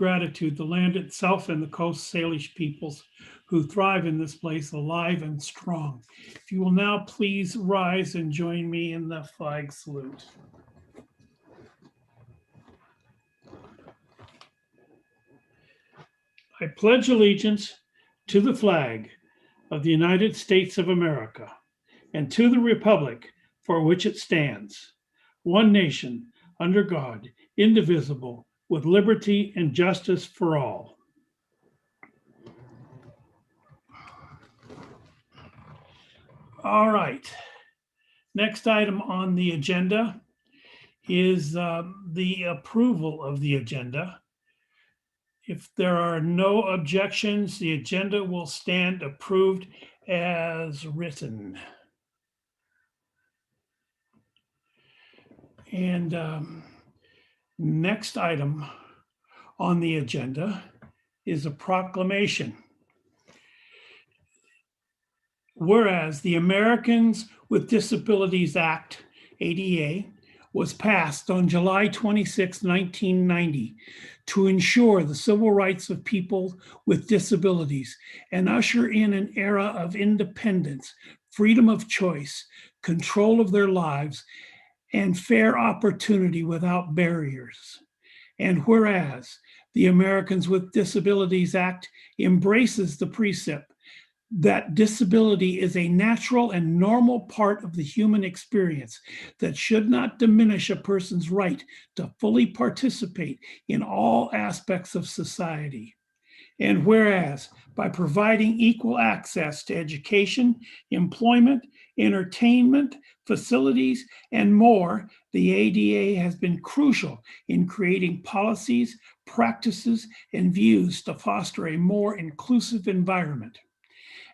gratitude, the land itself and the Coast Salish peoples who thrive in this place, alive and strong. If you will now please rise and join me in the flag salute. I pledge allegiance to the flag of the United States of America and to the republic for which it stands, one nation, under God, indivisible, with liberty and justice for all. All right. Next item on the agenda is the approval of the agenda. If there are no objections, the agenda will stand approved as written. And next item on the agenda is a proclamation. Whereas the Americans with Disabilities Act, ADA, was passed on July 26, 1990, to ensure the civil rights of people with disabilities and usher in an era of independence, freedom of choice, control of their lives, and fair opportunity without barriers. And whereas the Americans with Disabilities Act embraces the precept that disability is a natural and normal part of the human experience that should not diminish a person's right to fully participate in all aspects of society. And whereas by providing equal access to education, employment, entertainment, facilities, and more, the ADA has been crucial in creating policies, practices, and views to foster a more inclusive environment.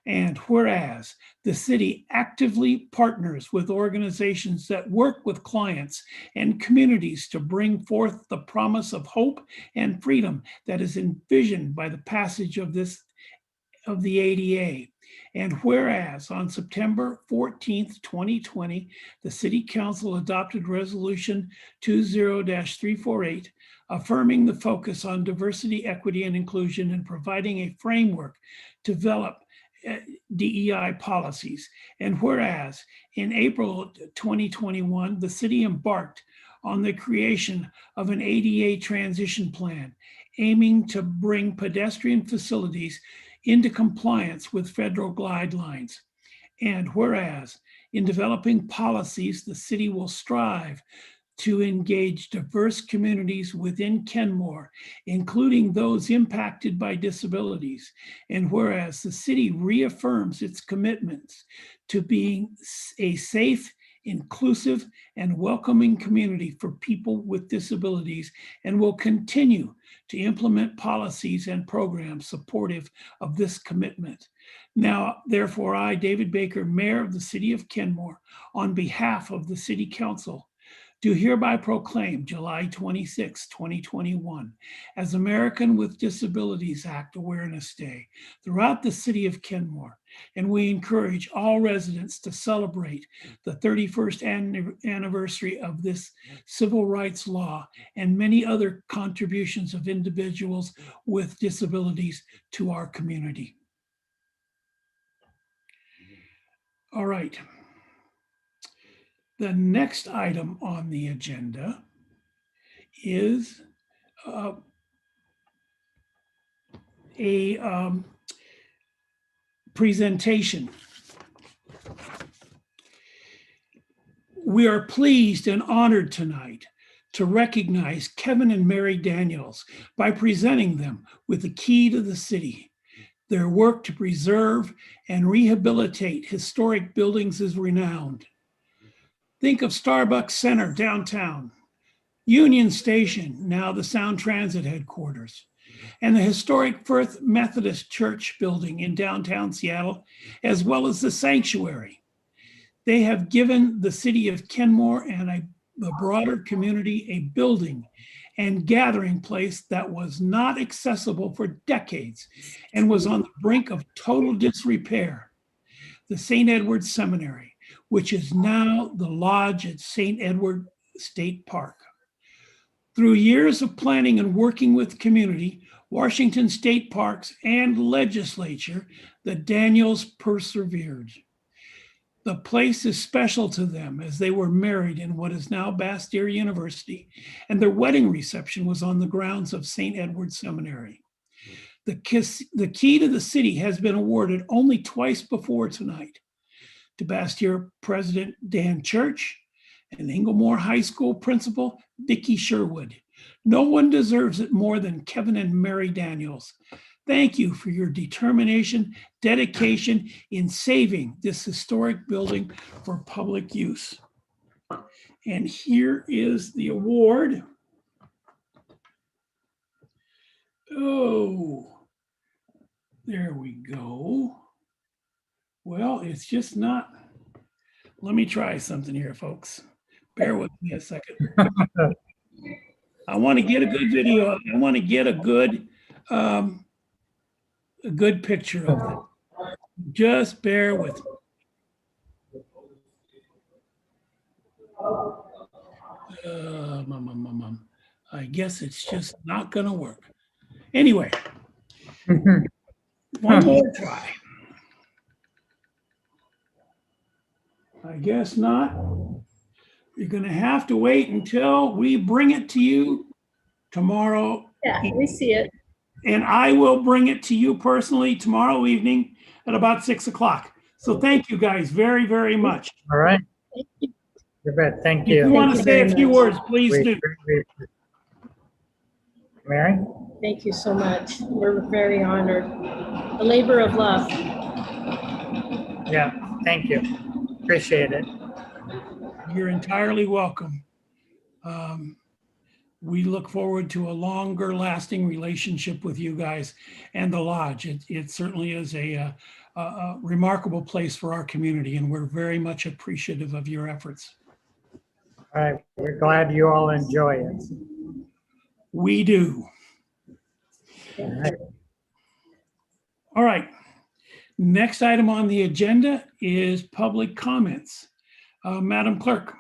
And whereas the city actively partners with organizations that work with clients and communities to bring forth the promise of hope and freedom that is envisioned by the passage of the ADA. And whereas on September 14th, 2020, the City Council adopted Resolution 20-348, affirming the focus on diversity, equity, and inclusion and providing a framework to develop DEI policies. And whereas in April 2021, the city embarked on the creation of an ADA transition plan, aiming to bring pedestrian facilities into compliance with federal guidelines. And whereas in developing policies, the city will strive to engage diverse communities within Kenmore, including those impacted by disabilities. And whereas the city reaffirms its commitments to being a safe, inclusive, and welcoming community for people with disabilities, and will continue to implement policies and programs supportive of this commitment. Now, therefore, I, David Baker, Mayor of the City of Kenmore, on behalf of the City Council, do hereby proclaim July 26, 2021 as American with Disabilities Act Awareness Day throughout the city of Kenmore. And we encourage all residents to celebrate the 31st anniversary of this civil rights law and many other contributions of individuals with disabilities to our community. All right. The next item on the agenda is a presentation. We are pleased and honored tonight to recognize Kevin and Mary Daniels by presenting them with the key to the city. Their work to preserve and rehabilitate historic buildings is renowned. Think of Starbucks Center downtown, Union Station, now the Sound Transit headquarters, and the historic First Methodist Church building in downtown Seattle, as well as the sanctuary. They have given the city of Kenmore and the broader community a building and gathering place that was not accessible for decades and was on the brink of total disrepair. The St. Edward Seminary, which is now the lodge at St. Edward State Park. Through years of planning and working with the community, Washington State Parks, and legislature, the Daniels persevered. The place is special to them as they were married in what is now Bastyr University, and their wedding reception was on the grounds of St. Edward's Seminary. The key to the city has been awarded only twice before tonight to Bastyr President Dan Church and Inglemoor High School Principal Vicki Sherwood. No one deserves it more than Kevin and Mary Daniels. Thank you for your determination, dedication in saving this historic building for public use. And here is the award. Oh, there we go. Well, it's just not. Let me try something here, folks. Bear with me a second. I want to get a good video. I want to get a good picture of it. Just bear with me. I guess it's just not going to work. Anyway, one more try. I guess not. You're going to have to wait until we bring it to you tomorrow. Yeah, we see it. And I will bring it to you personally tomorrow evening at about 6 o'clock. So thank you guys very, very much. All right. Thank you. You bet. Thank If you you. want to say a few words, please do. Mary? Thank you so much. We're very honored. A labor of love. Yeah, thank you. Appreciate it. You're entirely welcome. We look forward to a longer lasting relationship with you guys and the lodge. It certainly is a remarkable place for our community, and we're very much appreciative of your efforts. All right, we're glad you all enjoy it. We do. All right. All right. Next item on the agenda is public comments. Madam Clerk.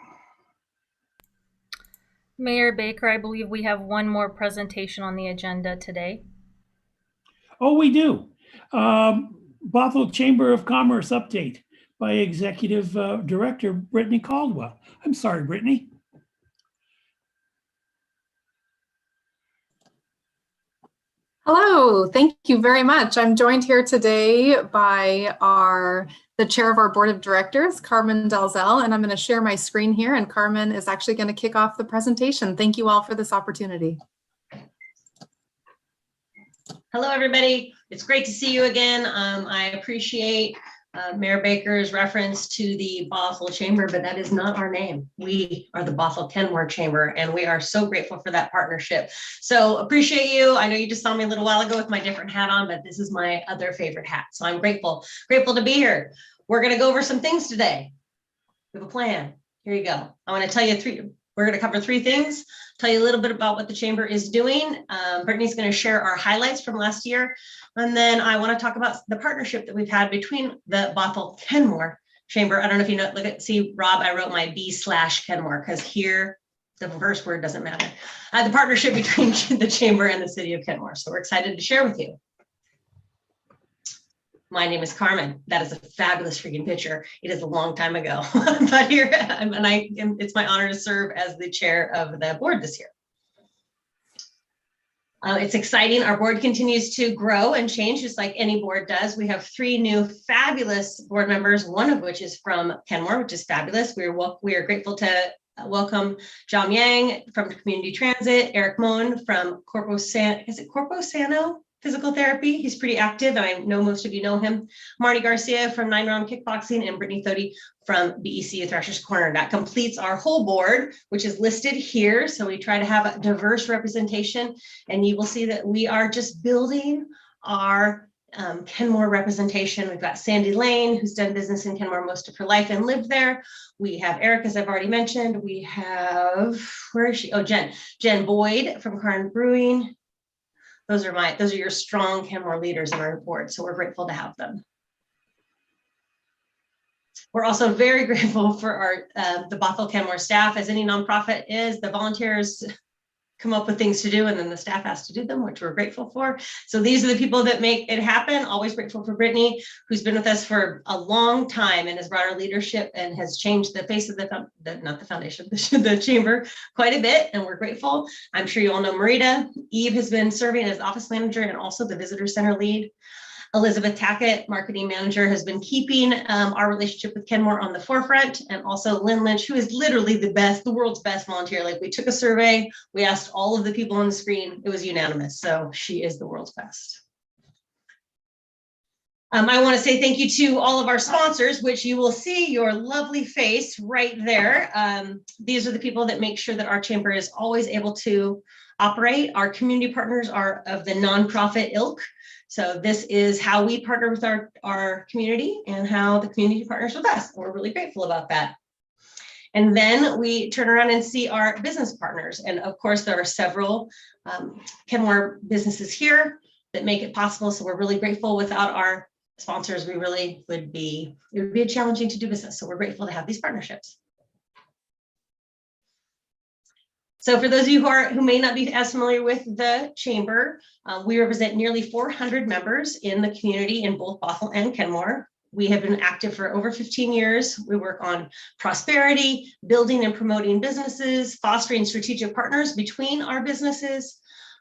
Mayor Baker, I believe we have one more presentation on the agenda today. Oh, we do. Bothell Chamber of Commerce update by Executive Director Brittaney Caldwell. I'm sorry, Brittaney. Hello, thank you very much. I'm joined here today by the chair of our board of directors, Carmen Dalzell, and I'm going to share my screen here, and Carmen is actually going to kick off the presentation. Thank you all for this opportunity. Hello, everybody. It's great to see you again. I appreciate Mayor Baker's reference to the Bothell Chamber, but that is not our name. We are the Bothell Kenmore Chamber, and we are so grateful for that partnership. So appreciate you. I know you just saw me a little while ago with my different hat on, but this is my other favorite hat. So I'm grateful to be here. We're going to go over some things today. We have a plan. Here you go. I want to tell you we're going to cover three things. Tell you a little bit about what the chamber is doing. Brittany's going to share our highlights from last year. And then I want to talk about the partnership that we've had between the Bothell Kenmore Chamber. I don't know if you know, see, Rob, I wrote my B/Kenmore because here the first word doesn't matter. The partnership between the chamber and the city of Kenmore. So we're excited to share with you. My name is Carmen. That is a fabulous freaking picture. It is a long time ago, but here it's my honor to serve as the chair of the board this year. It's exciting. Our board continues to grow and change just like any board does. We have 3 new fabulous board members, one of which is from Kenmore, which is fabulous. We are grateful to welcome John Yang from Community Transit, Eric Mohn from Corpo Sano Physical Therapy. He's pretty active. I know most of you know him. Marty Garcia from 9 Round Kickboxing, and Brittany Thody from BEC Thrasher's Corner. That completes our whole board, which is listed here. So we try to have a diverse representation, and you will see that we are just building our Kenmore representation. We've got Sandy Lane, who's done business in Kenmore most of her life and lived there. We have Eric, as I've already mentioned. We have, where is she? Oh, Jen Boyd from Carn Brewing. Those are your strong Kenmore leaders in our board. So we're grateful to have them. We're also very grateful for our the Bothell Kenmore staff, as any nonprofit is. The volunteers come up with things to do, and then the staff has to do them, which we're grateful for. So these are the people that make it happen. Always grateful for Brittaney, who's been with us for a long time and has brought our leadership and has changed the face of not the foundation, the chamber quite a bit, and we're grateful. I'm sure you all know Marita. Eve has been serving as office manager and also the visitor center lead. Elizabeth Tackett, marketing manager, has been keeping our relationship with Kenmore on the forefront, and also Lynn Lynch, who is literally the world's best volunteer. Like, we took a survey, we asked all of the people on the screen, it was unanimous. So she is the world's best. I want to say thank you to all of our sponsors, which you will see your lovely face right there. These are the people that make sure that our chamber is always able to operate. Our community partners are of the nonprofit ilk. So this is how we partner with our community and how the community partners with us. We're really grateful about that. And then we turn around and see our business partners. And of course, there are several Kenmore businesses here that make it possible. So we're really grateful. Without our sponsors, it would be challenging to do business. So we're grateful to have these partnerships. So for those of you who may not be as familiar with the chamber, we represent nearly 400 members in the community in both Bothell and Kenmore. We have been active for over 15 years. We work on prosperity, building and promoting businesses, fostering strategic partners between our businesses,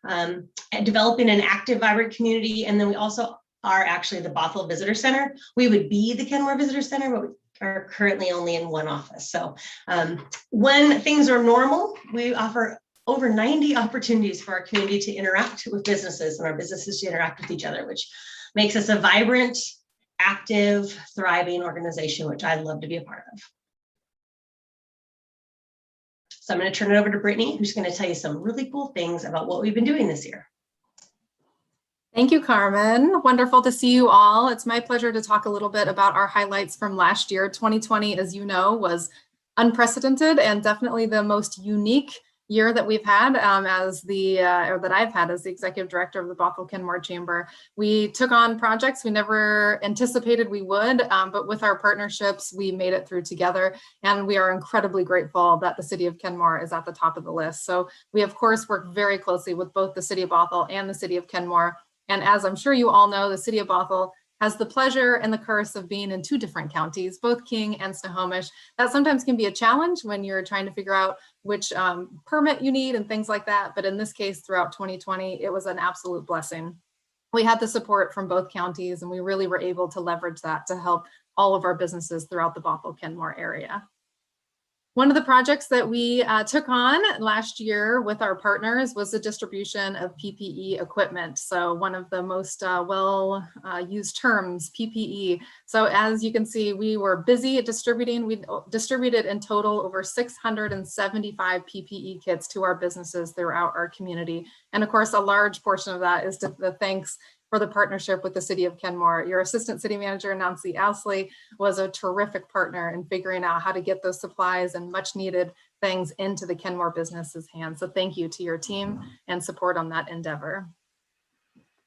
and developing an active, vibrant community. And then we also are actually the Bothell Visitor Center. We would be the Kenmore Visitor Center, but we are currently only in one office. So when things are normal, we offer over 90 opportunities for our community to interact with businesses and our businesses to interact with each other, which makes us a vibrant, active, thriving organization, which I love to be a part of. So I'm going to turn it over to Brittaney, who's going to tell you some really cool things about what we've been doing this year. Thank you, Carmen. Wonderful to see you all. It's my pleasure to talk a little bit about our highlights from last year. 2020, as you know, was unprecedented and definitely the most unique year that we've had or that I've had as the executive director of the Bothell Kenmore Chamber. We took on projects we never anticipated we would, but with our partnerships, we made it through together. And we are incredibly grateful that the city of Kenmore is at the top of the list. So we, of course, work very closely with both the city of Bothell and the city of Kenmore. And as I'm sure you all know, the city of Bothell has the pleasure and the curse of being in two different counties, both King and Snohomish. That sometimes can be a challenge when you're trying to figure out which permit you need and things like that. But in this case, throughout 2020, it was an absolute blessing. We had the support from both counties, and we really were able to leverage that to help all of our businesses throughout the Bothell Kenmore area. One of the projects that we took on last year with our partners was the distribution of PPE equipment. So one of the most used terms, PPE. So as you can see, we were busy at distributing. We distributed in total over 675 PPE kits to our businesses throughout our community. And of course, a large portion of that is the thanks for the partnership with the city of Kenmore. Your assistant city manager, Nancy Ousley, was a terrific partner in figuring out how to get those supplies and much needed things into the Kenmore businesses' hands. So thank you to your team and support on that endeavor.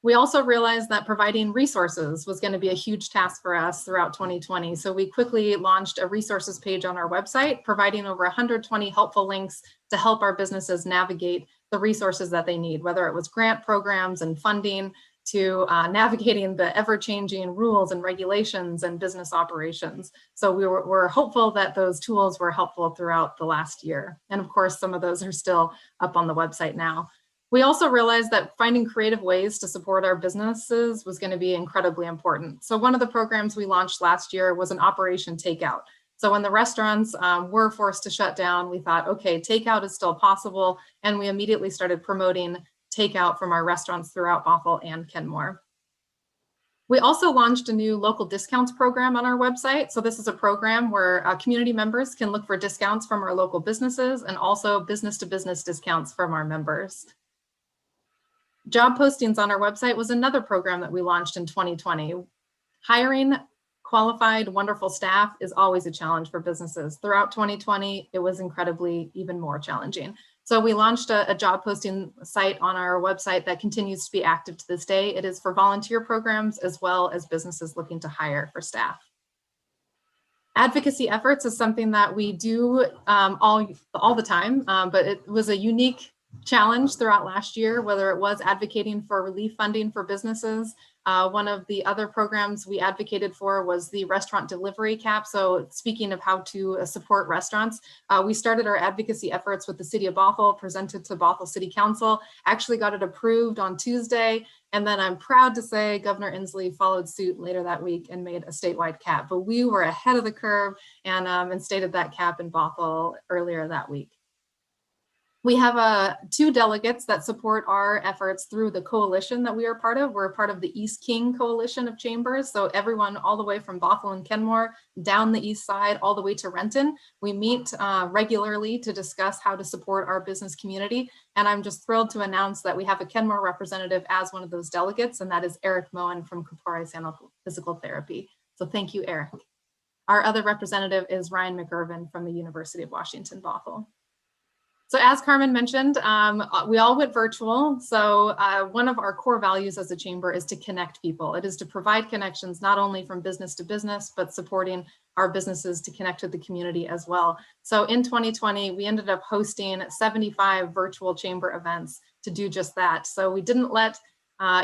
We also realized that providing resources was going to be a huge task for us throughout 2020. So we quickly launched a resources page on our website, providing over 120 helpful links to help our businesses navigate the resources that they need, whether it was grant programs and funding, to navigating the ever-changing rules and regulations and business operations. So we're hopeful that those tools were helpful throughout the last year. And of course, some of those are still up on the website now. We also realized that finding creative ways to support our businesses was going to be incredibly important. So one of the programs we launched last year was an Operation Takeout. So when the restaurants were forced to shut down, we thought, okay, takeout is still possible. And we immediately started promoting takeout from our restaurants throughout Bothell and Kenmore. We also launched a new local discounts program on our website. So this is a program where community members can look for discounts from our local businesses and also business-to-business discounts from our members. Job postings on our website was another program that we launched in 2020. Hiring qualified, wonderful staff is always a challenge for businesses. Throughout 2020, it was incredibly even more challenging. So we launched a job posting site on our website that continues to be active to this day. It is for volunteer programs as well as businesses looking to hire for staff. Advocacy efforts is something that we do all the time, but it was a unique challenge throughout last year, whether it was advocating for relief funding for businesses. One of the other programs we advocated for was the restaurant delivery cap. So speaking of how to support restaurants, we started our advocacy efforts with the city of Bothell, presented to Bothell City Council, actually got it approved on Tuesday. And then I'm proud to say Governor Inslee followed suit later that week and made a statewide cap. But we were ahead of the curve and instated that cap in Bothell earlier that week. We have 2 delegates that support our efforts through the coalition that we are part of. We're part of the East King Coalition of Chambers. So everyone all the way from Bothell and Kenmore down the east side, all the way to Renton. We meet regularly to discuss how to support our business community. And I'm just thrilled to announce that we have a Kenmore representative as one of those delegates, and that is Eric Moen from Corpore Sano Physical Therapy. So thank you, Eric. Our other representative is Ryan McIrvin from the University of Washington, Bothell. So as Carmen mentioned, we all went virtual. So one of our core values as a chamber is to connect people. It is to provide connections, not only from business to business, but supporting our businesses to connect with the community as well. So in 2020, we ended up hosting 75 virtual chamber events to do just that. So we didn't let,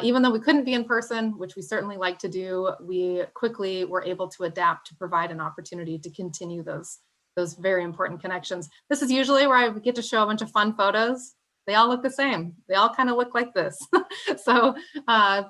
even though we couldn't be in person, which we certainly like to do, we quickly were able to adapt to provide an opportunity to continue those very important connections. This is usually where I get to show a bunch of fun photos. They all look the same. They all kind of look like this. So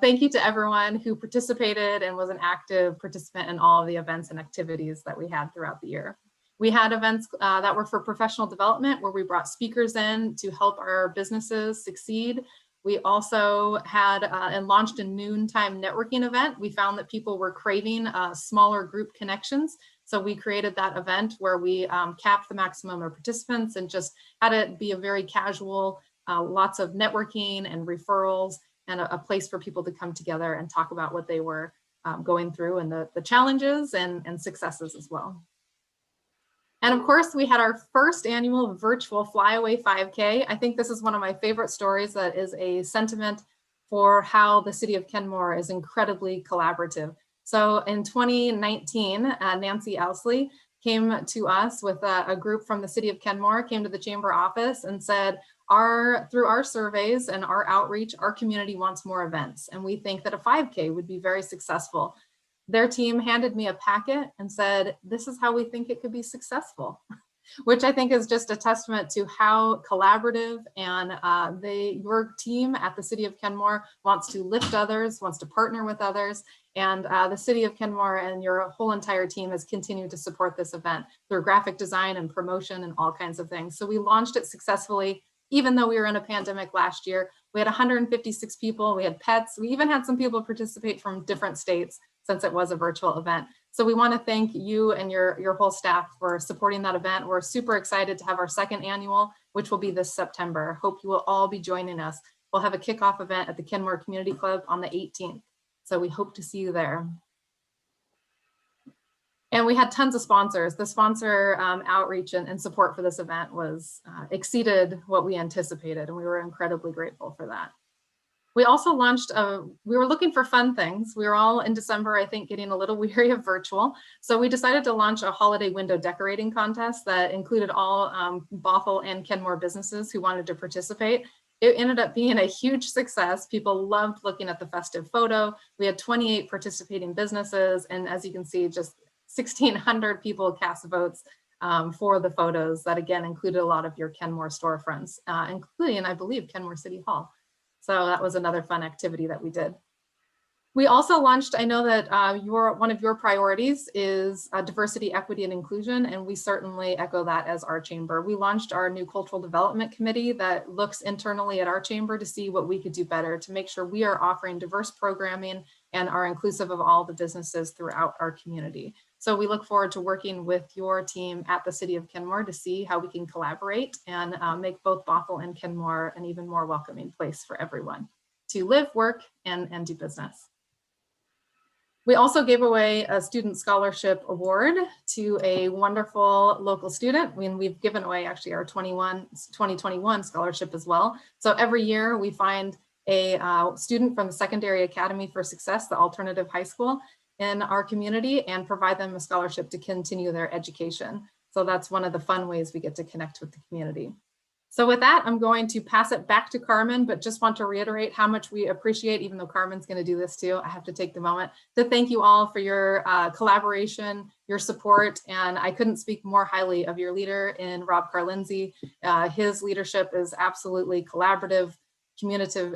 thank you to everyone who participated and was an active participant in all of the events and activities that we had throughout the year. We had events that were for professional development, where we brought speakers in to help our businesses succeed. We also had and launched a noontime networking event. We found that people were craving smaller group connections. So we created that event where we capped the maximum of participants and just had it be a very casual, lots of networking and referrals, and a place for people to come together and talk about what they were going through, and the challenges and successes as well. And of course, we had our first annual virtual Flyaway 5K. I think this is one of my favorite stories that is a sentiment for how the city of Kenmore is incredibly collaborative. So in 2019, Nancy Ousley came to us with a group from the city of Kenmore, came to the chamber office and said, through our surveys and our outreach, our community wants more events. And we think that a 5K would be very successful. Their team handed me a packet and said, this is how we think it could be successful, which I think is just a testament to how collaborative and your team at the city of Kenmore wants to lift others, wants to partner with others. And the city of Kenmore and your whole entire team has continued to support this event through graphic design and promotion and all kinds of things. So we launched it successfully, even though we were in a pandemic last year. We had 156 people, we had pets, we even had some people participate from different states since it was a virtual event. So we want to thank you and your whole staff for supporting that event. We're super excited to have our second annual, which will be this September. Hope you will all be joining us. We'll have a kickoff event at the Kenmore Community Club on the 18th. So we hope to see you there. And we had tons of sponsors. The sponsor outreach and support for this event was exceeded what we anticipated, and we were incredibly grateful for that. We also launched, we were looking for fun things. We were all in December, I think, getting a little weary of virtual. So we decided to launch a holiday window decorating contest that included all Bothell and Kenmore businesses who wanted to participate. It ended up being a huge success. People loved looking at the festive photo. We had 28 participating businesses. And as you can see, just 1,600 people cast votes for the photos that, again, included a lot of your Kenmore storefronts, including, I believe, Kenmore City Hall. So that was another fun activity that we did. We also launched, I know that one of your priorities is diversity, equity, and inclusion, and we certainly echo that as our chamber. We launched our new cultural development committee that looks internally at our chamber to see what we could do better to make sure we are offering diverse programming and are inclusive of all the businesses throughout our community. So we look forward to working with your team at the city of Kenmore to see how we can collaborate and make both Bothell and Kenmore an even more welcoming place for everyone to live, work, and do business. We also gave away a student scholarship award to a wonderful local student. We've given away actually our 2021 scholarship as well. So every year we find a student from the Secondary Academy for Success, the alternative high school in our community, and provide them a scholarship to continue their education. So that's one of the fun ways we get to connect with the community. So with that, I'm going to pass it back to Carmen, but just want to reiterate how much we appreciate, even though Carmen's going to do this too, I have to take the moment to thank you all for your collaboration, your support, and I couldn't speak more highly of your leader in Rob Carlinzi. His leadership is absolutely collaborative, communicative,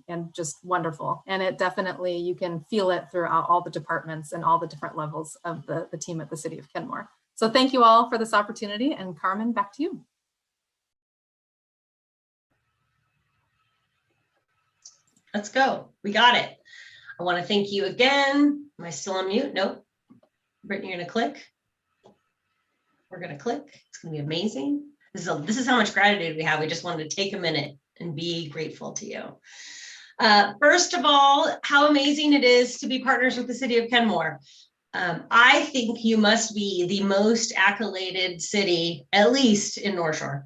and just wonderful. And it definitely, you can feel it throughout all the departments and all the different levels of the team at the City of Kenmore. So thank you all for this opportunity, and Carmen, back to you. Let's go. We got it. I want to thank you again. Am I still on mute? Nope. Brittany, you're going to click. We're going to click. It's going to be amazing. This is how much gratitude we have. We just wanted to take a minute and be grateful to you. First of all, how amazing it is to be partners with the City of Kenmore. I think you must be the most accoladed city, at least in North Shore.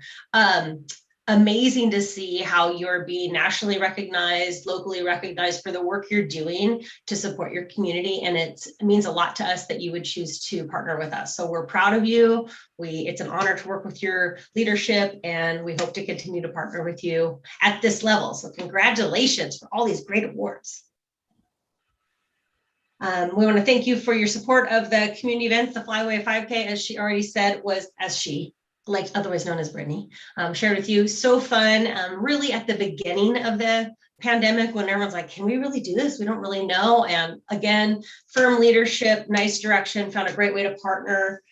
Amazing to see how you're being nationally recognized, locally recognized for the work you're doing to support your community. And it means a lot to us that you would choose to partner with us. So we're proud of you. It's an honor to work with your leadership, and we hope to continue to partner with you at this level. So congratulations for all these great awards. We want to thank you for your support of the community events. The Flyway 5K, as she already said, like otherwise known as Brittaney, shared with you. So fun, really at the beginning of the pandemic when everyone's like, can we really do this? We don't really know. And again, firm leadership, nice direction, found a great way to partner.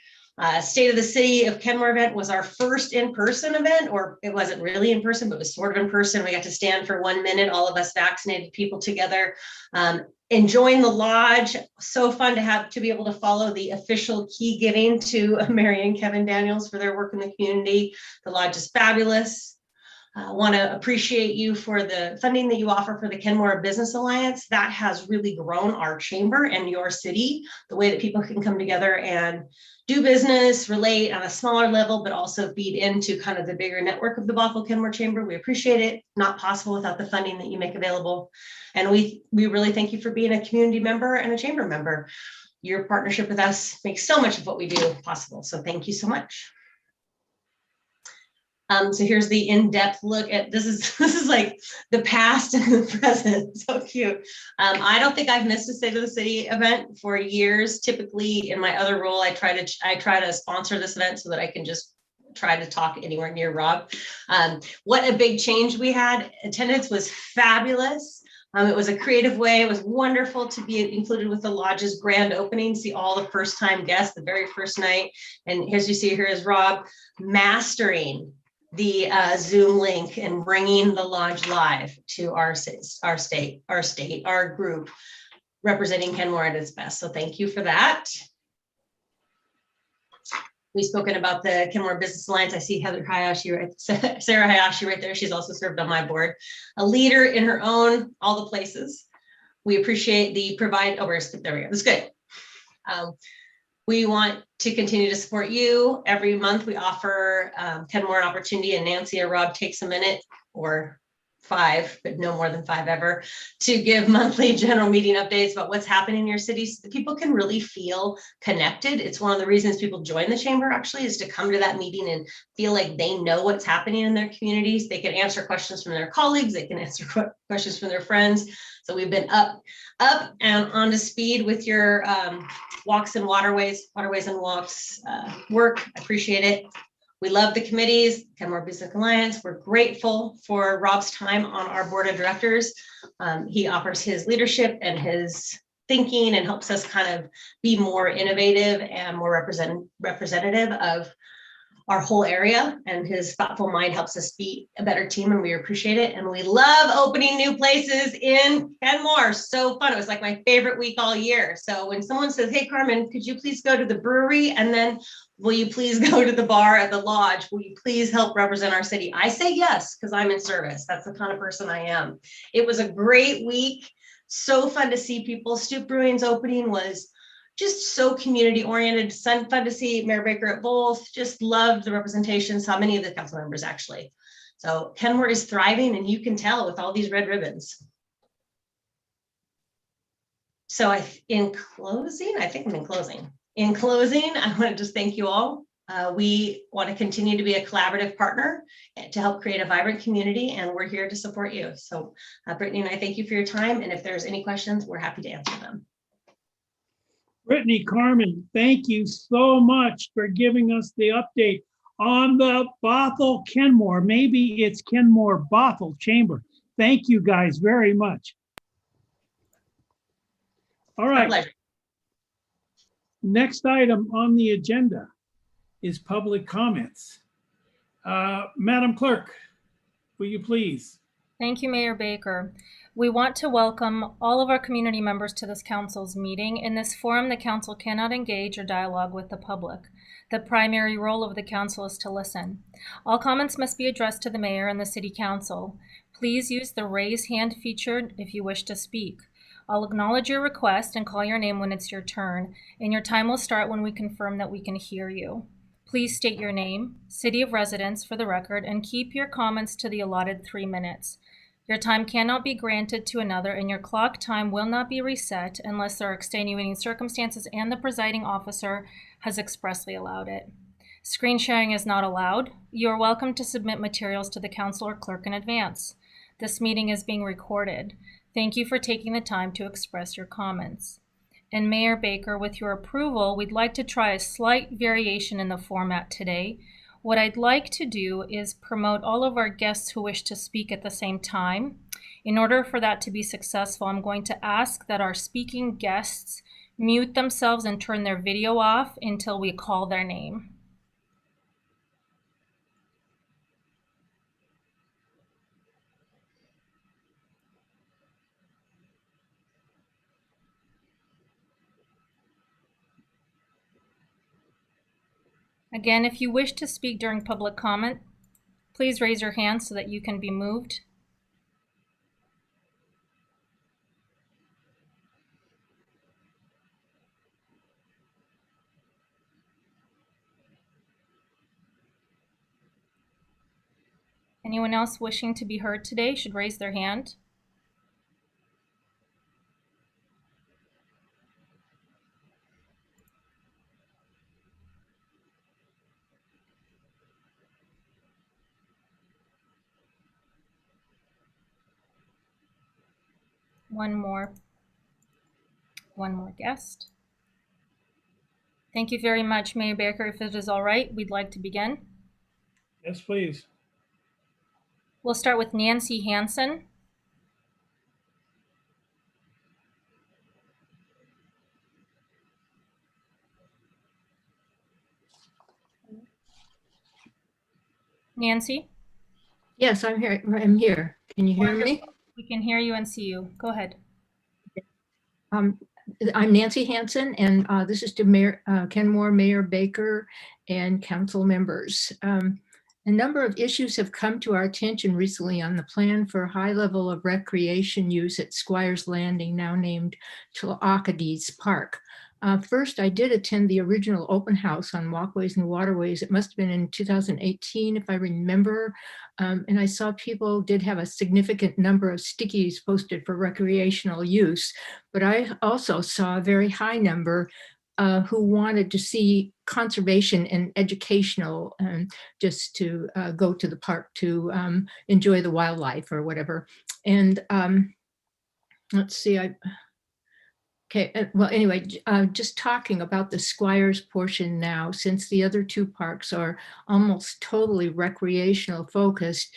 State of the City of Kenmore event was our first in-person event, or it wasn't really in person, but it was sort of in person. We got to stand for 1 minute, all of us vaccinated people together. Enjoying the lodge, so fun to be able to follow the official key giving to Mary and Kevin Daniels for their work in the community. The lodge is fabulous. I want to appreciate you for the funding that you offer for the Kenmore Business Alliance. That has really grown our chamber and your city, the way that people can come together and do business, relate on a smaller level, but also feed into kind of the bigger network of the Bothell Kenmore Chamber. We appreciate it. Not possible without the funding that you make available. And we really thank you for being a community member and a chamber member. Your partnership with us makes so much of what we do possible. So thank you so much. So here's the in-depth look at this is like the past and the present. So cute. I don't think I've missed a State of the City event for years. Typically in my other role, I try to sponsor this event so that I can just try to talk anywhere near Rob. What a big change we had. Attendance was fabulous. It was a creative way. It was wonderful to be included with the lodge's grand opening, see all the first-time guests the very first night. And as you see here is Rob mastering the Zoom link and bringing the lodge live to our group, representing Kenmore at its best. So thank you for that. We've spoken about the Kenmore Business Alliance. I see Sarah Hayashi right there. She's also served on my board. A leader in her own, all the places. We appreciate the there we go. That's good. We want to continue to support you. Every month we offer Kenmore an opportunity, and Nancy or Rob takes a minute or 5, but no more than 5 ever, to give monthly general meeting updates about what's happening in your city so that people can really feel connected. It's one of the reasons people join the chamber actually, is to come to that meeting and feel like they know what's happening in their communities. They can answer questions from their colleagues. They can answer questions from their friends. So we've been up and on to speed with your walks and waterways and walks work. I appreciate it. We love the committees, Kenmore Business Alliance. We're grateful for Rob's time on our board of directors. He offers his leadership and his thinking and helps us kind of be more innovative and more representative of our whole area, and his thoughtful mind helps us be a better team, and we appreciate it. And we love opening new places in Kenmore. So fun. It was like my favorite week all year. So when someone says, hey, Carmen, could you please go to the brewery? And then will you please go to the bar at the lodge? Will you please help represent our city? I say yes, because I'm in service. That's the kind of person I am. It was a great week. So fun to see people. Stoop Brewing's opening was just so community oriented, fun to see Mayor Baker at both. Just loved the representation, saw many of the council members actually. So Kenmore is thriving, and you can tell with all these red ribbons. So in closing, I want to just thank you all We want to continue to be a collaborative partner to help create a vibrant community, and we're here to support you. So Brittaney and I thank you for your time, and if there's any questions, we're happy to answer them. Brittaney, Carmen, thank you so much for giving us the update on the Bothell Kenmore. Maybe it's Kenmore Bothell Chamber. Thank you guys very much. All My right, pleasure. next item on the agenda is public comments. Madam Clerk, will you please? Thank you, Mayor Baker. We want to welcome all of our community members to this council's meeting. In this forum, the council cannot engage or dialogue with the public. The primary role of the council is to listen. All comments must be addressed to the mayor and the city council. Please use the raise hand feature if you wish to speak. I'll acknowledge your request and call your name when it's your turn, and your time will start when we confirm that we can hear you. Please state your name, city of residence for the record, and keep your comments to the allotted 3 minutes. Your time cannot be granted to another, and your clock time will not be reset unless there are extenuating circumstances and the presiding officer has expressly allowed it. Screen sharing is not allowed. You are welcome to submit materials to the council or clerk in advance. This meeting is being recorded. Thank you for taking the time to express your comments. And Mayor Baker, with your approval, we'd like to try a slight variation in the format today. What I'd like to do is promote all of our guests who wish to speak at the same time. In order for that to be successful, I'm going to ask that our speaking guests mute themselves and turn their video off until we call their name. Again, if you wish to speak during public comment, please raise your hand so that you can be moved. Anyone else wishing to be heard today should raise their hand. One more guest. Thank you very much, Mayor Baker. If it is all right, we'd like to begin. Yes, please. We'll start with Nancy Hansen. Nancy? Yes, I'm here. I'm here. Can you hear me? We can hear you and see you. Go ahead. I'm Nancy Hansen, and this is to Mayor Kenmore, Mayor Baker, and council members. A number of issues have come to our attention recently on the plan for a high level of recreation use at Squire's Landing, now named Tlaacadies Park. First, I did attend the original open house on walkways and waterways. It must have been in 2018, if I remember. And I saw people did have a significant number of stickies posted for recreational use, but I also saw a very high number who wanted to see conservation and educational, just to go to the park to enjoy the wildlife or whatever. And let's see, okay, well, anyway, just talking about the Squires portion now, since the other two parks are almost totally recreational focused,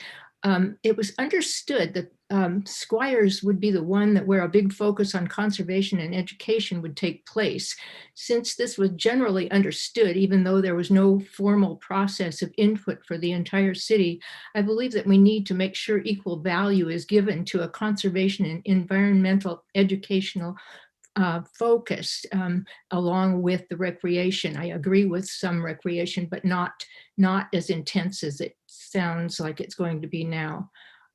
it was understood that Squires would be the one where a big focus on conservation and education would take place. Since this was generally understood, even though there was no formal process of input for the entire city, I believe that we need to make sure equal value is given to a conservation and environmental educational focus along with the recreation. I agree with some recreation, but not as intense as it sounds like it's going to be now.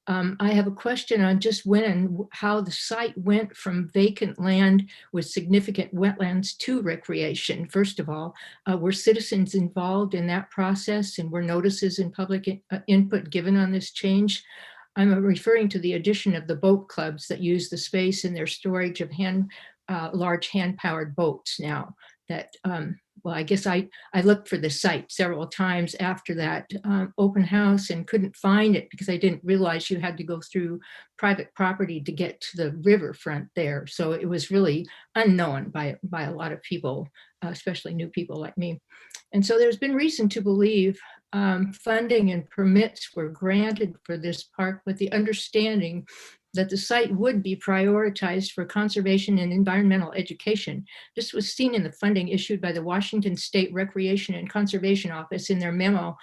I have a question on just when and how the site went from vacant land with significant wetlands to recreation. First of all, were citizens involved in that process, and were notices and public input given on this change? I'm referring to the addition of the boat clubs that use the space in their storage of large hand-powered boats now. that, well, I guess I looked for the site several times after that open house and couldn't find it because I didn't realize you had to go through private property to get to the riverfront there. So it was really unknown by a lot of people, especially new people like me. And so there's been reason to believe funding and permits were granted for this park with the understanding that the site would be prioritized for conservation and environmental education. This was seen in the funding issued by the Washington State Recreation and Conservation Office in their memo,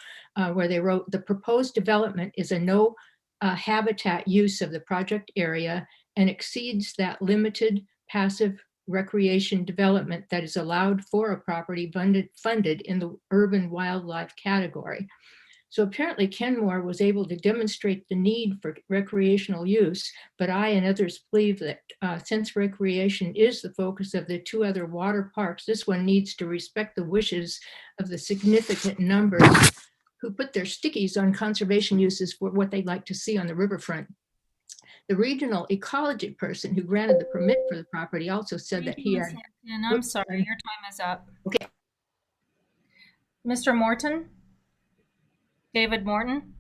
where they wrote, the proposed development is a no habitat use of the project area and exceeds that limited passive recreation development that is allowed for a property funded in the urban wildlife category. So apparently Kenmore was able to demonstrate the need for recreational use, but I and others believe that since recreation is the focus of the two other water parks, this one needs to respect the wishes of the significant numbers who put their stickies on conservation uses for what they'd like to see on the riverfront. The regional ecology person who granted the permit for the property also said that he had. And I'm sorry, your time is up. Okay. Mr. Morton? David Morton?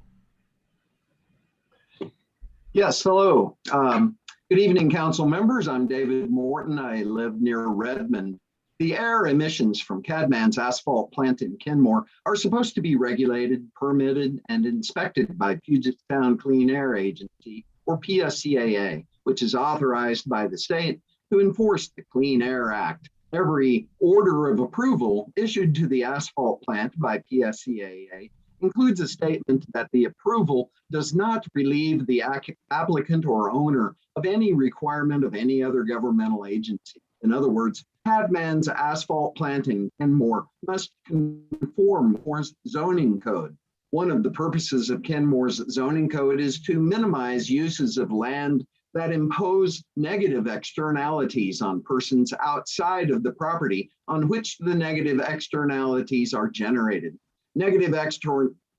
Yes, hello. Good evening, council members. I'm David Morton. I live near Redmond. The air emissions from Cadman's asphalt plant in Kenmore are supposed to be regulated, permitted, and inspected by Puget Sound Clean Air Agency, or PSCAA, which is authorized by the state to enforce the Clean Air Act. Every order of approval issued to the asphalt plant by PSCAA includes a statement that the approval does not relieve the applicant or owner of any requirement of any other governmental agency. In other words, Cadman's asphalt plant in Kenmore must conform to zoning code. One of the purposes of Kenmore's zoning code is to minimize uses of land that impose negative externalities on persons outside of the property on which the negative externalities are generated. Negative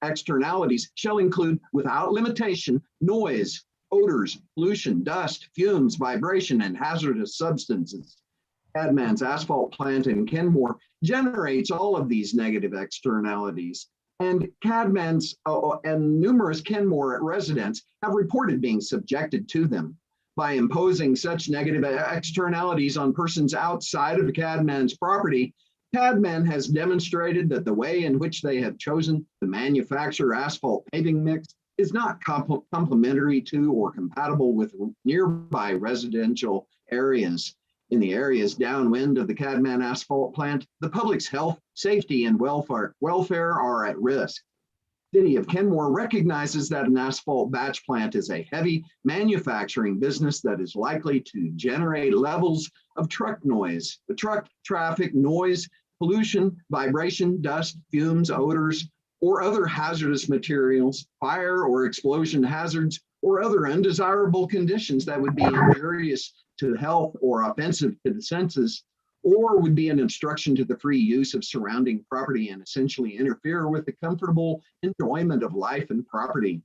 externalities shall include, without limitation, noise, odors, pollution, dust, fumes, vibration, and hazardous substances. Cadman's asphalt plant in Kenmore generates all of these negative externalities, and Cadman's and numerous Kenmore residents have reported being subjected to them. By imposing such negative externalities on persons outside of Cadman's property, Cadman has demonstrated that the way in which they have chosen to manufacture asphalt paving mix is not complementary to or compatible with nearby residential areas. In the areas downwind of the Cadman asphalt plant, the public's health, safety, and welfare are at risk. The City of Kenmore recognizes that an asphalt batch plant is a heavy manufacturing business that is likely to generate levels of truck noise, the truck traffic noise, pollution, vibration, dust, fumes, odors, or other hazardous materials, fire or explosion hazards, or other undesirable conditions that would be injurious to health or offensive to the senses, or would be an obstruction to the free use of surrounding property and essentially interfere with the comfortable enjoyment of life and property.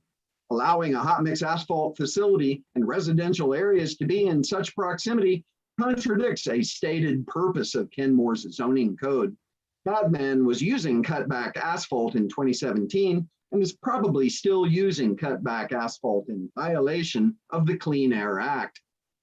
Allowing a hot mix asphalt facility in residential areas to be in such proximity contradicts a stated purpose of Kenmore's zoning code. Cadman was using cutback asphalt in 2017 and is probably still using cutback asphalt in violation of the Clean Air Act.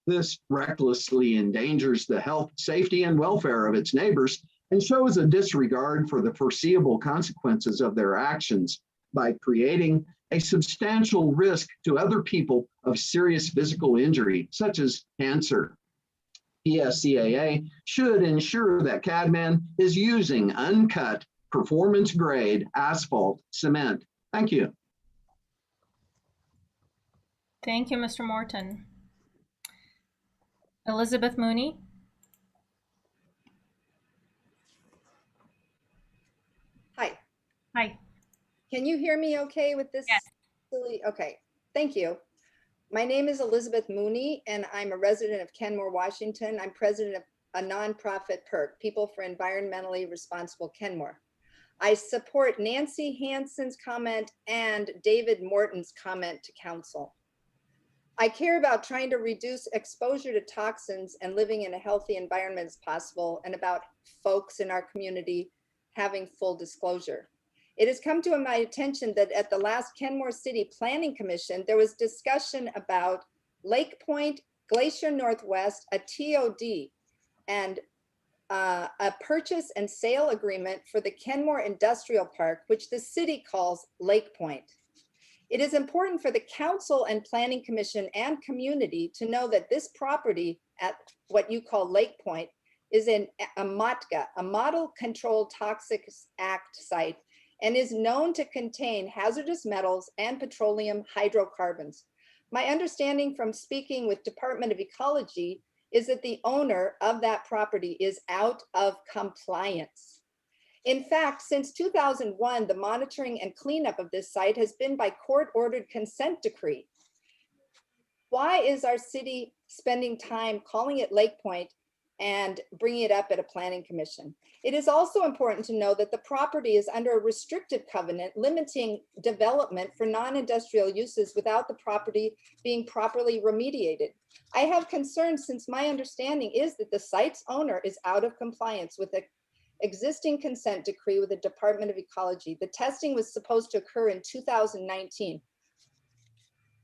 This recklessly endangers the health, safety, and welfare of its neighbors and shows a disregard for the foreseeable consequences of their actions by creating a substantial risk to other people of serious physical injury, such as cancer. PSCAA should ensure that Cadman is using uncut, performance-grade asphalt cement. Thank you. Thank you, Mr. Morton. Elizabeth Mooney? Hi. Hi. Can you hear me okay with this? Yes. Okay, thank you. My name is Elizabeth Mooney, and I'm a resident of Kenmore, Washington. I'm president of a nonprofit PERC, People for Environmentally Responsible Kenmore. I support Nancy Hansen's comment and David Morton's comment to council. I care about trying to reduce exposure to toxins and living in a healthy environment as possible, and about folks in our community having full disclosure. It has come to my attention that at the last Kenmore City Planning Commission, there was discussion about Lake Point, Glacier Northwest, a TOD, and a purchase and sale agreement for the Kenmore Industrial Park, which the city calls Lake Point. It is important for the council and planning commission and community to know that this property at what you call Lake Point is in a MOTCA, a Model Controlled Toxics Act site, and is known to contain hazardous metals and petroleum hydrocarbons. My understanding from speaking with Department of Ecology is that the owner of that property is out of compliance. In fact, since 2001, the monitoring and cleanup of this site has been by court-ordered consent decree. Why is our city spending time calling it Lake Point and bringing it up at a planning commission? It is also important to know that the property is under a restrictive covenant limiting development for non-industrial uses without the property being properly remediated. I have concerns since my understanding is that the site's owner is out of compliance with the existing consent decree with the Department of Ecology. The testing was supposed to occur in 2019.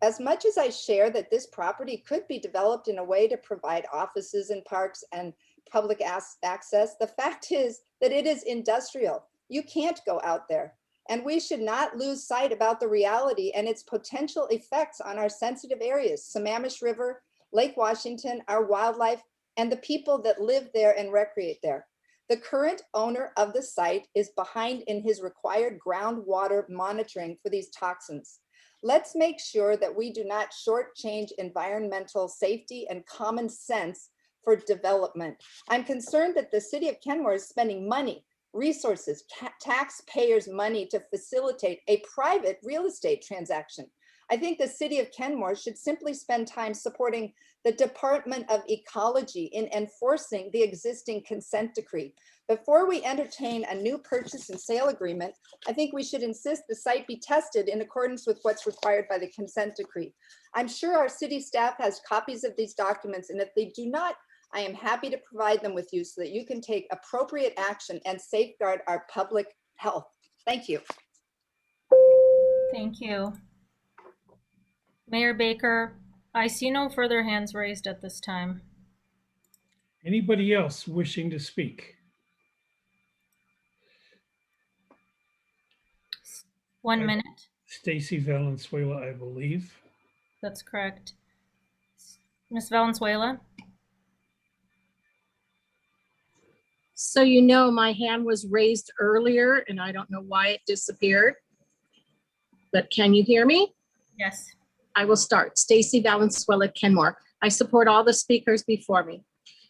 As much as I share that this property could be developed in a way to provide offices and parks and public access, the fact is that it is industrial. You can't go out there. And we should not lose sight about the reality and its potential effects on our sensitive areas, Sammamish River, Lake Washington, our wildlife, and the people that live there and recreate there. The current owner of the site is behind in his required groundwater monitoring for these toxins. Let's make sure that we do not shortchange environmental safety and common sense for development. I'm concerned that the city of Kenmore is spending money, resources, taxpayers' money to facilitate a private real estate transaction. I think the city of Kenmore should simply spend time supporting the Department of Ecology in enforcing the existing consent decree. Before we entertain a new purchase and sale agreement, I think we should insist the site be tested in accordance with what's required by the consent decree. I'm sure our city staff has copies of these documents, and if they do not, I am happy to provide them with you so that you can take appropriate action and safeguard our public health. Thank you. Thank you. Mayor Baker, I see no further hands raised at this time. Anybody else wishing to speak? 1 minute. Stacy Valenzuela, I believe. That's correct. Ms. Valenzuela? So you know my hand was raised earlier and I don't know why it disappeared. But can you hear me? Yes. I will start. Stacy Valenzuela, Kenmore. I support all the speakers before me.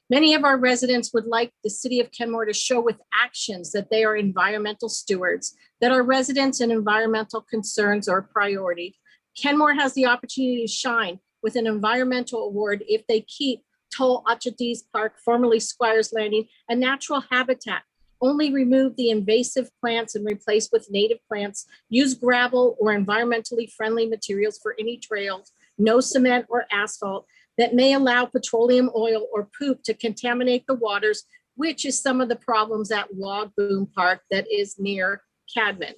Many of our residents would like the city of Kenmore to show with actions that they are environmental stewards, that our residents and environmental concerns are a priority. Kenmore has the opportunity to shine with an environmental award if they keep Toll Payroll Park, formerly Squire's Landing, a natural habitat. Only remove the invasive plants and replace with native plants. Use gravel or environmentally friendly materials for any trails. No cement or asphalt that may allow petroleum oil or poop to contaminate the waters, which is some of the problems at Log Boom Park that is near Cadman.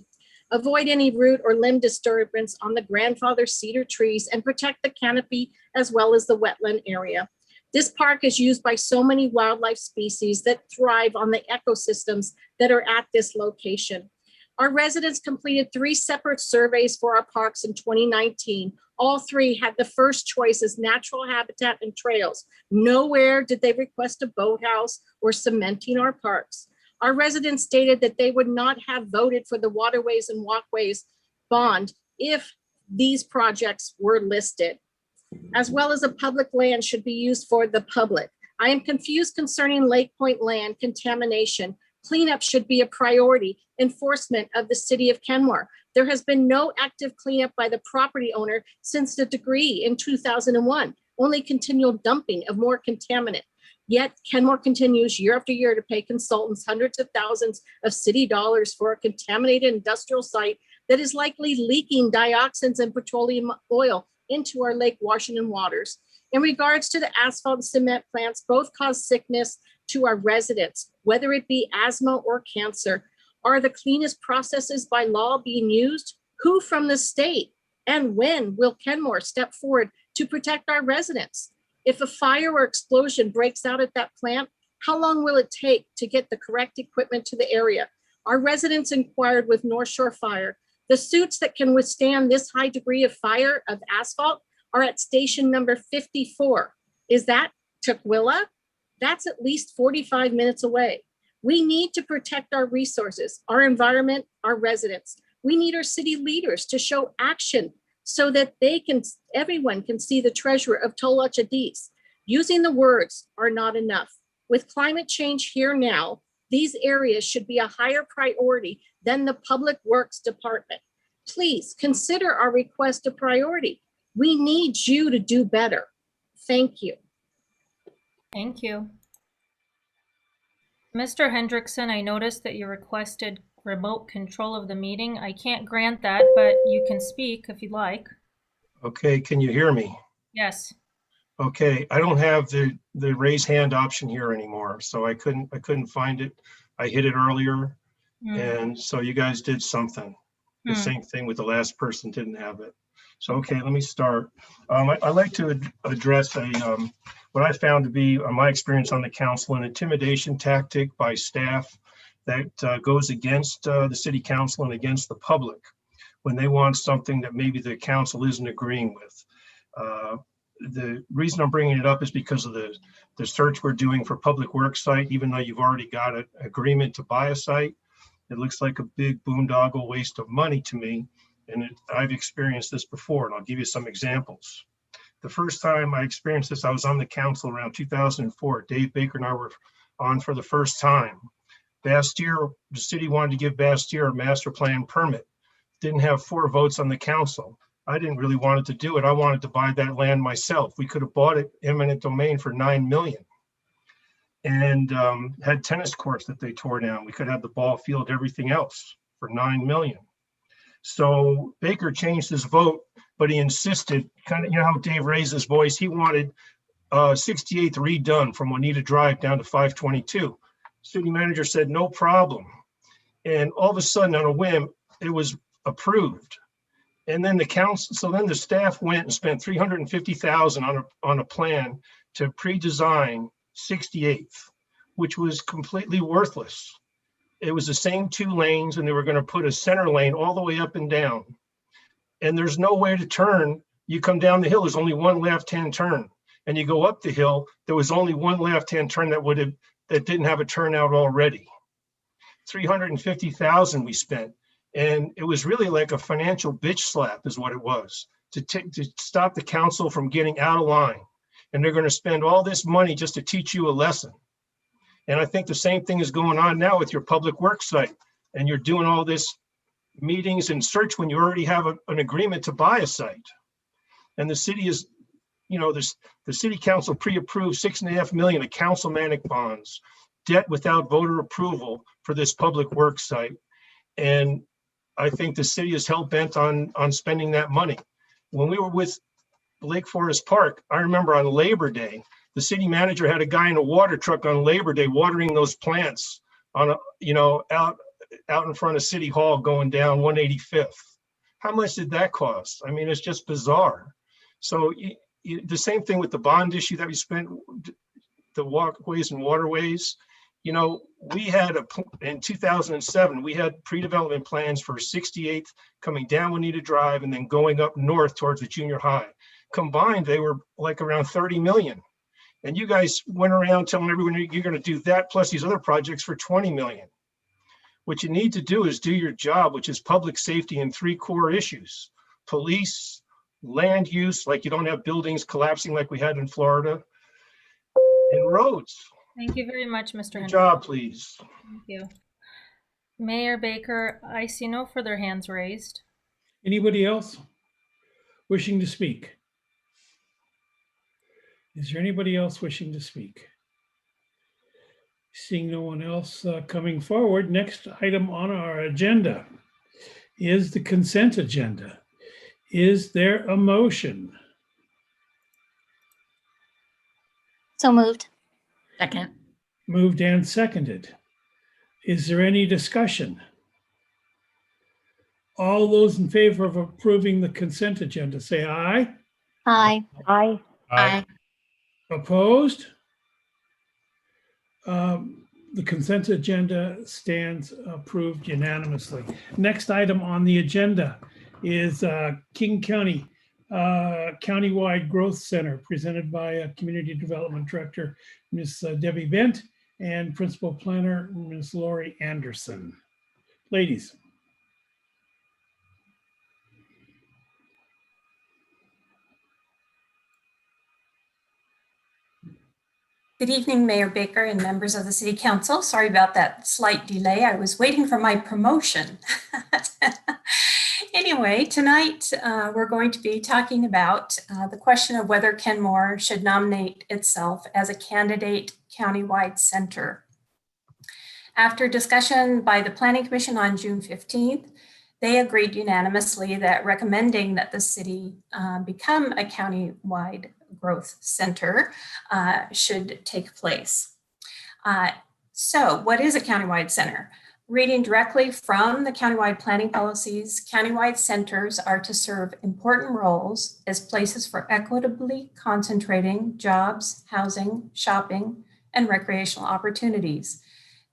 Avoid any root or limb disturbance on the grandfather cedar trees and protect the canopy as well as the wetland area. This park is used by so many wildlife species that thrive on the ecosystems that are at this location. Our residents completed 3 separate surveys for our parks in 2019. All 3 had the first choice as natural habitat and trails. Nowhere did they request a boathouse or cementing our parks. Our residents stated that they would not have voted for the waterways and walkways bond if these projects were listed, as well as a public land should be used for the public. I am confused concerning Lake Point land contamination. Cleanup should be a priority. Enforcement of the city of Kenmore. There has been no active cleanup by the property owner since the decree in 2001, only continual dumping of more contaminant. Yet Kenmore continues year after year to pay consultants hundreds of thousands of city dollars for a contaminated industrial site that is likely leaking dioxins and petroleum oil into our Lake Washington waters. In regards to the asphalt and cement plants, both cause sickness to our residents, whether it be asthma or cancer. Are the cleanest processes by law being used? Who from the state? And when will Kenmore step forward to protect our residents? If a fire or explosion breaks out at that plant, how long will it take to get the correct equipment to the area? Our residents inquired with North Shore Fire. The suits that can withstand this high degree of fire of asphalt are at station number 54. Is that Tukwila? That's at least 45 minutes away. We need to protect our resources, our environment, our residents. We need our city leaders to show action so that everyone can see the treasure of Tolachadis. Using the words are not enough. With climate change here now, these areas should be a higher priority than the Public Works Department. Please consider our request a priority. We need you to do better. Thank you. Thank you. Mr. Hendrickson, I noticed that you requested remote control of the meeting. I can't grant that, but you can speak if you'd like. Okay, can you hear me? Yes. Okay, I don't have the raise hand option here anymore, so I couldn't find it. I hit it earlier, and so you guys did something. The same thing with the last person didn't have it. So okay, let me start. I'd like to address what I found to be my experience on the council, an intimidation tactic by staff that goes against the city council and against the public when they want something that maybe the council isn't agreeing with. The reason I'm bringing it up is because of the search we're doing for public works site. Even though you've already got an agreement to buy a site, it looks like a big boondoggle waste of money to me. And I've experienced this before, and I'll give you some examples. The first time I experienced this, I was on the council around 2004. Dave Baker and I were on for the first time. Bastyr, the city wanted to give Bastyr a master plan permit. Didn't have 4 votes on the council. I didn't really want it to do it. I wanted to buy that land myself. We could have bought it eminent domain for $9 million and had tennis courts that they tore down. We could have the ball field, everything else for $9 million. So Baker changed his vote, but he insisted, kind of, you know how Dave raised his voice, he wanted 68th redone from Juanita Drive down to 522. City manager said, no problem. And all of a sudden on a whim, it was approved. And then the council, so then the staff went and spent $350,000 on a plan to pre-design 68th, which was completely worthless. It was the same 2 lanes, and they were going to put a center lane all the way up and down. And there's no way to turn. You come down the hill, there's only one left-hand turn. And you go up the hill, there was only one left-hand turn that didn't have a turnout already. $350,000 we spent. And it was really like a financial bitch slap is what it was, to stop the council from getting out of line. And they're going to spend all this money just to teach you a lesson. And I think the same thing is going on now with your public works site. And you're doing all this meetings and search when you already have an agreement to buy a site. And the city is, you know, the city council pre-approved $6.5 million of councilmanic bonds, debt without voter approval for this public works site. And I think the city is hell-bent on spending that money. When we were with Lake Forest Park, I remember on Labor Day, the city manager had a guy in a water truck on Labor Day watering those plants on a, you know, out in front of City Hall going down 185th. How much did that cost? I mean, it's just bizarre. So the same thing with the bond issue that we spent, the walkways and waterways. You know, we had in 2007, we had pre-development plans for 68th coming down Juanita Drive and then going up north towards the junior high. Combined, they were like around 30 million. And you guys went around telling everyone you're going to do that plus these other projects for 20 million. What you need to do is do your job, which is public safety in 3 core issues: police, land use, like you don't have buildings collapsing like we had in Florida, and roads. Thank you very much, Mr. Good job, please. Thank you. Mayor Baker, I see no further hands raised. Anybody else wishing to speak? Is there anybody else wishing to speak? Seeing no one else coming forward, next item on our agenda is the consent agenda. Is there a motion? So moved. Second. Moved and seconded. Is there any discussion? All those in favor of approving the consent agenda, say aye. Aye. Aye. Aye. Opposed? The consent agenda stands approved unanimously. Next item on the agenda is King County Countywide Growth Center, presented by Community Development Director, Ms. Debbie Bent, and Principal Planner, Ms. Lori Anderson. Ladies. Good evening, Mayor Baker and members of the City Council. Sorry about that slight delay. I was waiting for my promotion. Anyway, tonight we're going to be talking about the question of whether Kenmore should nominate itself as a candidate countywide center. After discussion by the Planning Commission on June 15th, they agreed unanimously that recommending that the city become a countywide growth center should take place. So what is a countywide center? Reading directly from the countywide planning policies, countywide centers are to serve important roles as places for equitably concentrating jobs, housing, shopping, and recreational opportunities.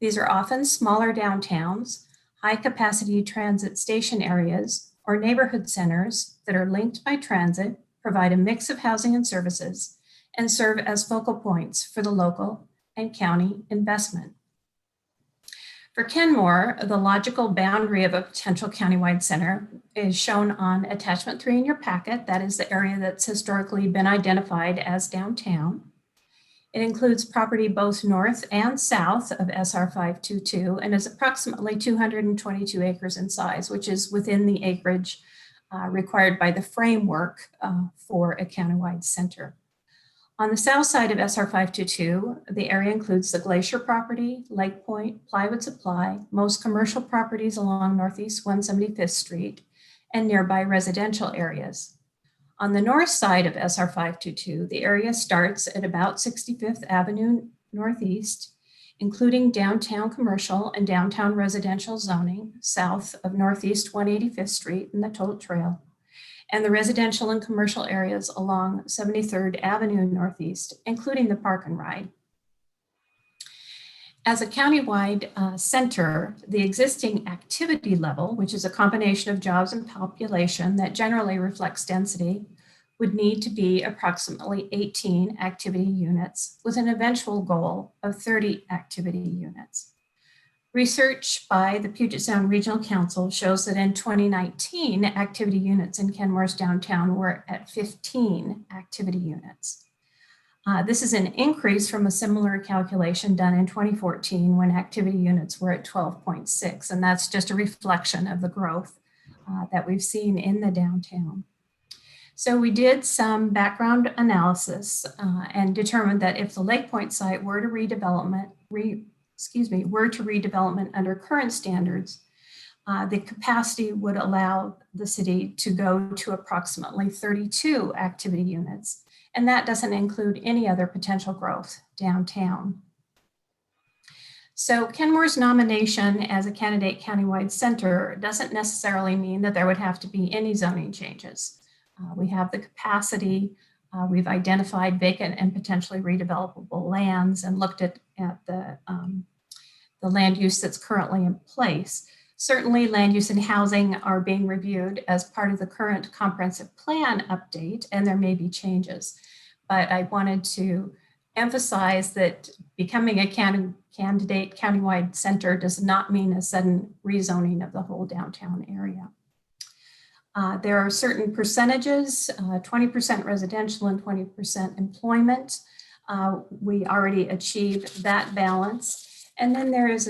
These are often smaller downtowns, high-capacity transit station areas, or neighborhood centers that are linked by transit, provide a mix of housing and services, and serve as focal points for the local and county investment. For Kenmore, the logical boundary of a potential countywide center is shown on attachment 3 in your packet. That is the area that's historically been identified as downtown. It includes property both north and south of SR 522 and is approximately 222 acres in size, which is within the acreage required by the framework for a countywide center. On the south side of SR 522, the area includes the Glacier property, Lake Point, Plywood Supply, most commercial properties along Northeast 175th Street, and nearby residential areas. On the north side of SR 522, the area starts at about 65th Avenue Northeast, including downtown commercial and downtown residential zoning south of Northeast 185th Street and the Total Trail, and the residential and commercial areas along 73rd Avenue Northeast, including the Park and Ride. As a countywide center, the existing activity level, which is a combination of jobs and population that generally reflects density, would need to be approximately 18 activity units with an eventual goal of 30 activity units. Research by the Puget Sound Regional Council shows that in 2019, activity units in Kenmore's downtown were at 15 activity units. This is an increase from a similar calculation done in 2014 when activity units were at 12.6, and that's just a reflection of the growth that we've seen in the downtown. So we did some background analysis and determined that if the Lake Point site were to redevelopment under current standards, the capacity would allow the city to go to approximately 32 activity units. And that doesn't include any other potential growth downtown. So Kenmore's nomination as a candidate countywide center doesn't necessarily mean that there would have to be any zoning changes. We have the capacity, we've identified vacant and potentially redevelopable lands and looked at the land use that's currently in place. Certainly land use and housing are being reviewed as part of the current comprehensive plan update, and there may be changes. But I wanted to emphasize that becoming a candidate countywide center does not mean a sudden rezoning of the whole downtown area. There are certain percentages, 20% residential and 20% employment. We already achieved that balance. And then there is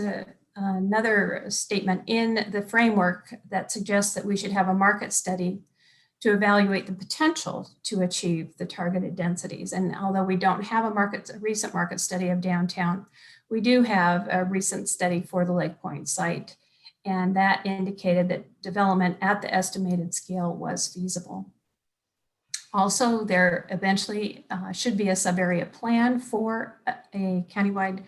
another statement in the framework that suggests that we should have a market study to evaluate the potential to achieve the targeted densities. And although we don't have a recent market study of downtown, we do have a recent study for the Lake Point site. And that indicated that development at the estimated scale was feasible. Also, there eventually should be a sub-area plan for a countywide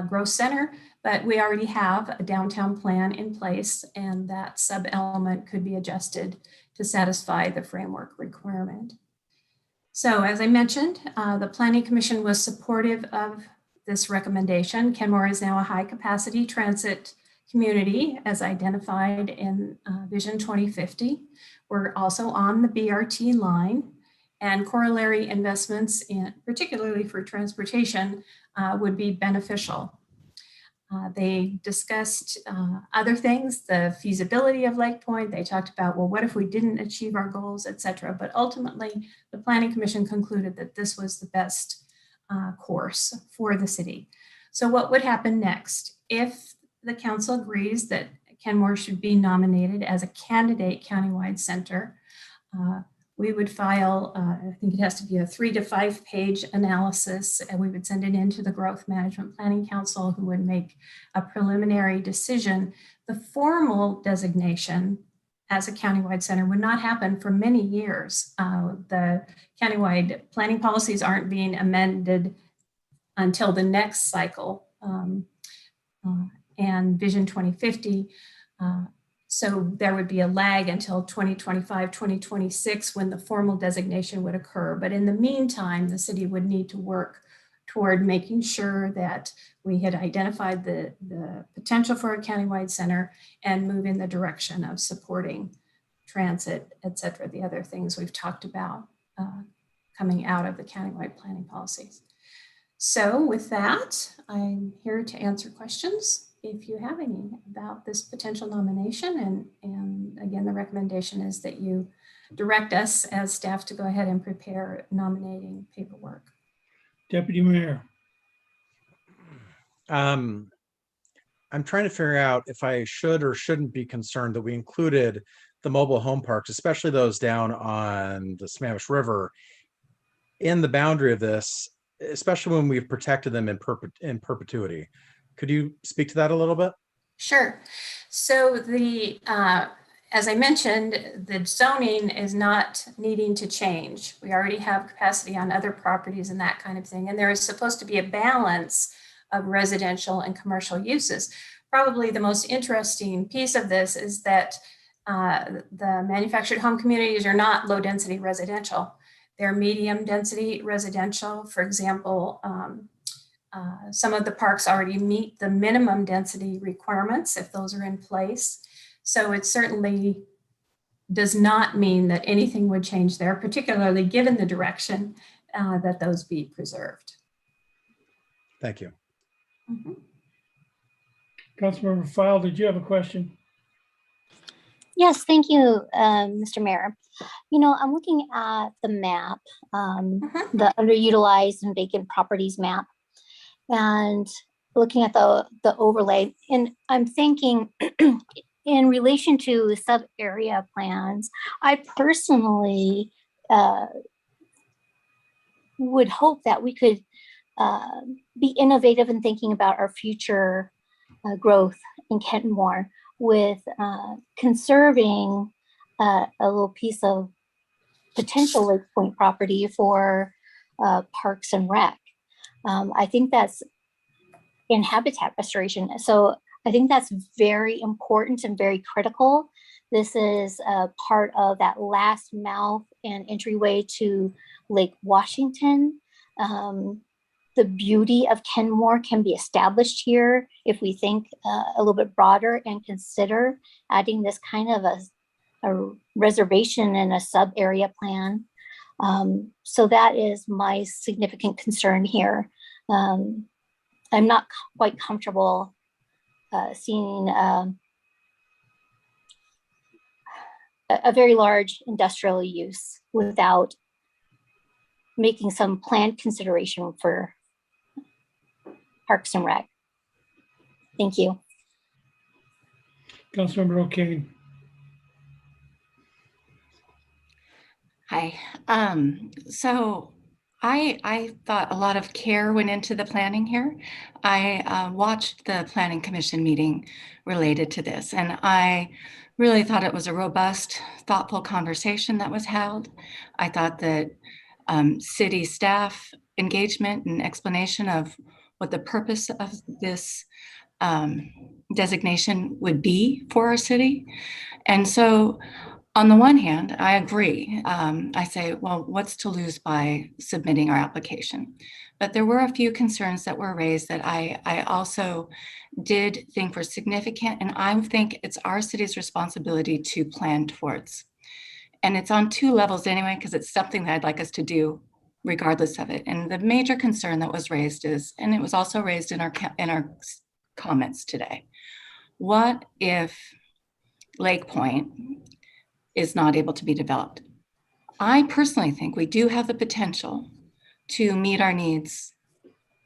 growth center, but we already have a downtown plan in place, and that sub-element could be adjusted to satisfy the framework requirement. So as I mentioned, the Planning Commission was supportive of this recommendation. Kenmore is now a high-capacity transit community as identified in Vision 2050. We're also on the BRT line, and corollary investments in, particularly for transportation, would be beneficial. They discussed other things, the feasibility of Lake Point. They talked about, well, what if we didn't achieve our goals, et cetera. But ultimately, the Planning Commission concluded that this was the best course for the city. So what would happen next? If the council agrees that Kenmore should be nominated as a candidate countywide center, we would file, I think it has to be a 3 to 5 page analysis, and we would send it into the Growth Management Planning Council, who would make a preliminary decision. The formal designation as a countywide center would not happen for many years. The countywide planning policies aren't being amended until the next cycle, and Vision 2050. So there would be a lag until 2025, 2026 when the formal designation would occur. But in the meantime, the city would need to work toward making sure that we had identified the potential for a countywide center and move in the direction of supporting transit, et cetera, the other things we've talked about coming out of the countywide planning policies. So with that, I'm here to answer questions if you have any about this potential nomination. And again, the recommendation is that you direct us as staff to go ahead and prepare nominating paperwork. Deputy Mayor. I'm trying to figure out if I should or shouldn't be concerned that we included the mobile home parks, especially those down on the Sammamish River, in the boundary of this, especially when we've protected them in perpetuity. Could you speak to that a little bit? Sure. So the, as I mentioned, the zoning is not needing to change. We already have capacity on other properties and that kind of thing. And there is supposed to be a balance of residential and commercial uses. Probably the most interesting piece of this is that the manufactured home communities are not low density residential. They're medium density residential. For example, some of the parks already meet the minimum density requirements if those are in place. So it certainly does not mean that anything would change there, particularly given the direction that those be preserved. Thank you. Mm-hmm. Councilmember File, did you have a question? Yes, thank you, Mr. Mayor. You know, I'm looking at the map, the underutilized and vacant properties map, and looking at the overlay, and I'm thinking in relation to sub-area plans, I personally would hope that we could be innovative in thinking about our future growth in Kenmore with conserving a little piece of potential Lake Point property for Parks and Rec. I think that's in habitat restoration. So I think that's very important and very critical. This is a part of that last mouth and entryway to Lake Washington. The beauty of Kenmore can be established here if we think a little bit broader and consider adding this kind of a reservation in a sub area plan. So that is my significant concern here. I'm not quite comfortable seeing a very large industrial use without making some planned consideration for Parks and Rec. Thank you. Councilmember O'Kane. Hi. So I thought a lot of care went into the planning here. I watched the Planning Commission meeting related to this, and I really thought it was a robust, thoughtful conversation that was held. I thought that city staff engagement and explanation of what the purpose of this designation would be for our city. And so on the one hand, I agree. I say, well, what's to lose by submitting our application? But there were a few concerns that were raised that I also did think were significant, and I think it's our city's responsibility to plan towards. And it's on two levels anyway, because it's something that I'd like us to do regardless of it. And the major concern that was raised is, and it was also raised in our comments today, what if Lake Point is not able to be developed? I personally think we do have the potential to meet our needs,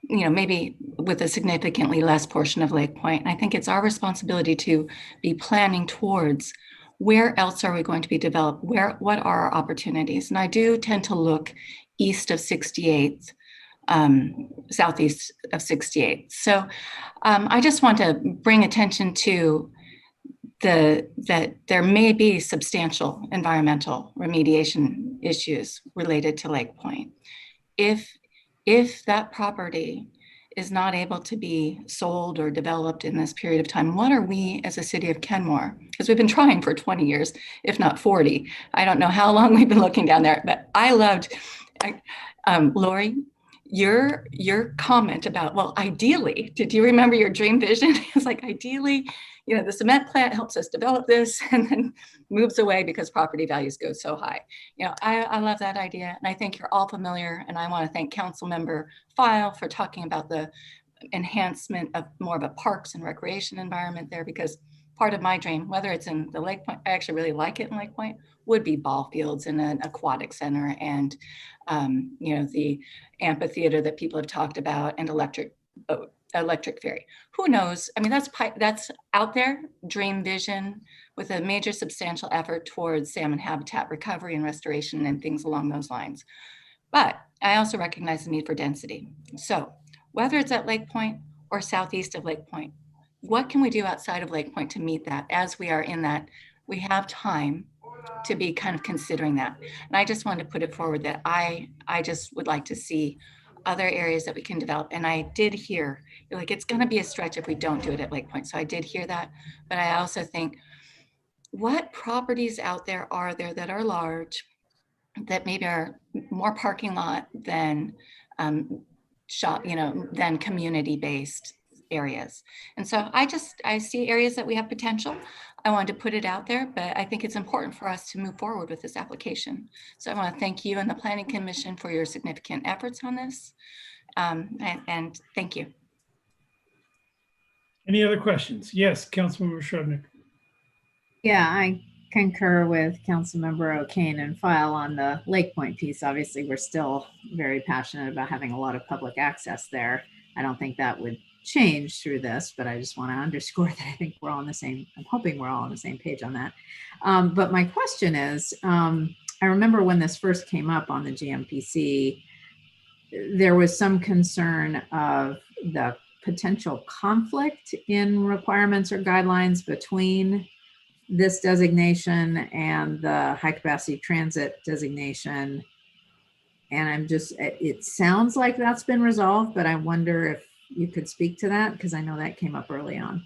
maybe with a significantly less portion of Lake Point. And I think it's our responsibility to be planning towards where else are we going to be developed? What are our opportunities? And I do tend to look east of 68th, southeast of 68th. So I just want to bring attention to that there may be substantial environmental remediation issues related to Lake Point. If that property is not able to be sold or developed in this period of time, what are we as a city of Kenmore? Because we've been trying for 20 years, if not 40. I don't know how long we've been looking down there, but I loved, Lori, your comment about, well, ideally, did you remember your dream vision? It's like, ideally, the cement plant helps us develop this and then moves away because property values go so high. I love that idea. And I think you're all familiar. And I want to thank Councilmember File for talking about the enhancement of more of a parks and recreation environment there, because part of my dream, whether it's in the Lake Point, I actually really like it in Lake Point, would be ball fields and an aquatic center and, the amphitheater that people have talked about and electric ferry. Who knows? I mean, that's out there, dream vision with a major substantial effort towards salmon habitat recovery and restoration and things along those lines. But I also recognize the need for density. So whether it's at Lake Point or southeast of Lake Point, what can we do outside of Lake Point to meet that? As we are in that, we have time to be kind of considering that. And I just wanted to put it forward that I just would like to see other areas that we can develop. And I did hear, like, it's going to be a stretch if we don't do it at Lake Point. So I did hear that. But I also think, what properties out there are there that are large, that maybe are more parking lot than than community-based areas? And so I see areas that we have potential. I wanted to put it out there, but I think it's important for us to move forward with this application. So I want to thank you and the Planning Commission for your significant efforts on this. And thank you. Any other questions? Yes, Councilmember Shrubnik. Yeah, I concur with Councilmember O'Kane and File on the Lake Point piece. Obviously, we're still very passionate about having a lot of public access there. I don't think that would change through this, but I just want to underscore that I think we're all on the same, I'm hoping we're all on the same page on that. But my question is, I remember when this first came up on the GMPC, there was some concern of the potential conflict in requirements or guidelines between this designation and the high capacity transit designation. And it sounds like that's been resolved, but I wonder if you could speak to that, because I know that came up early on.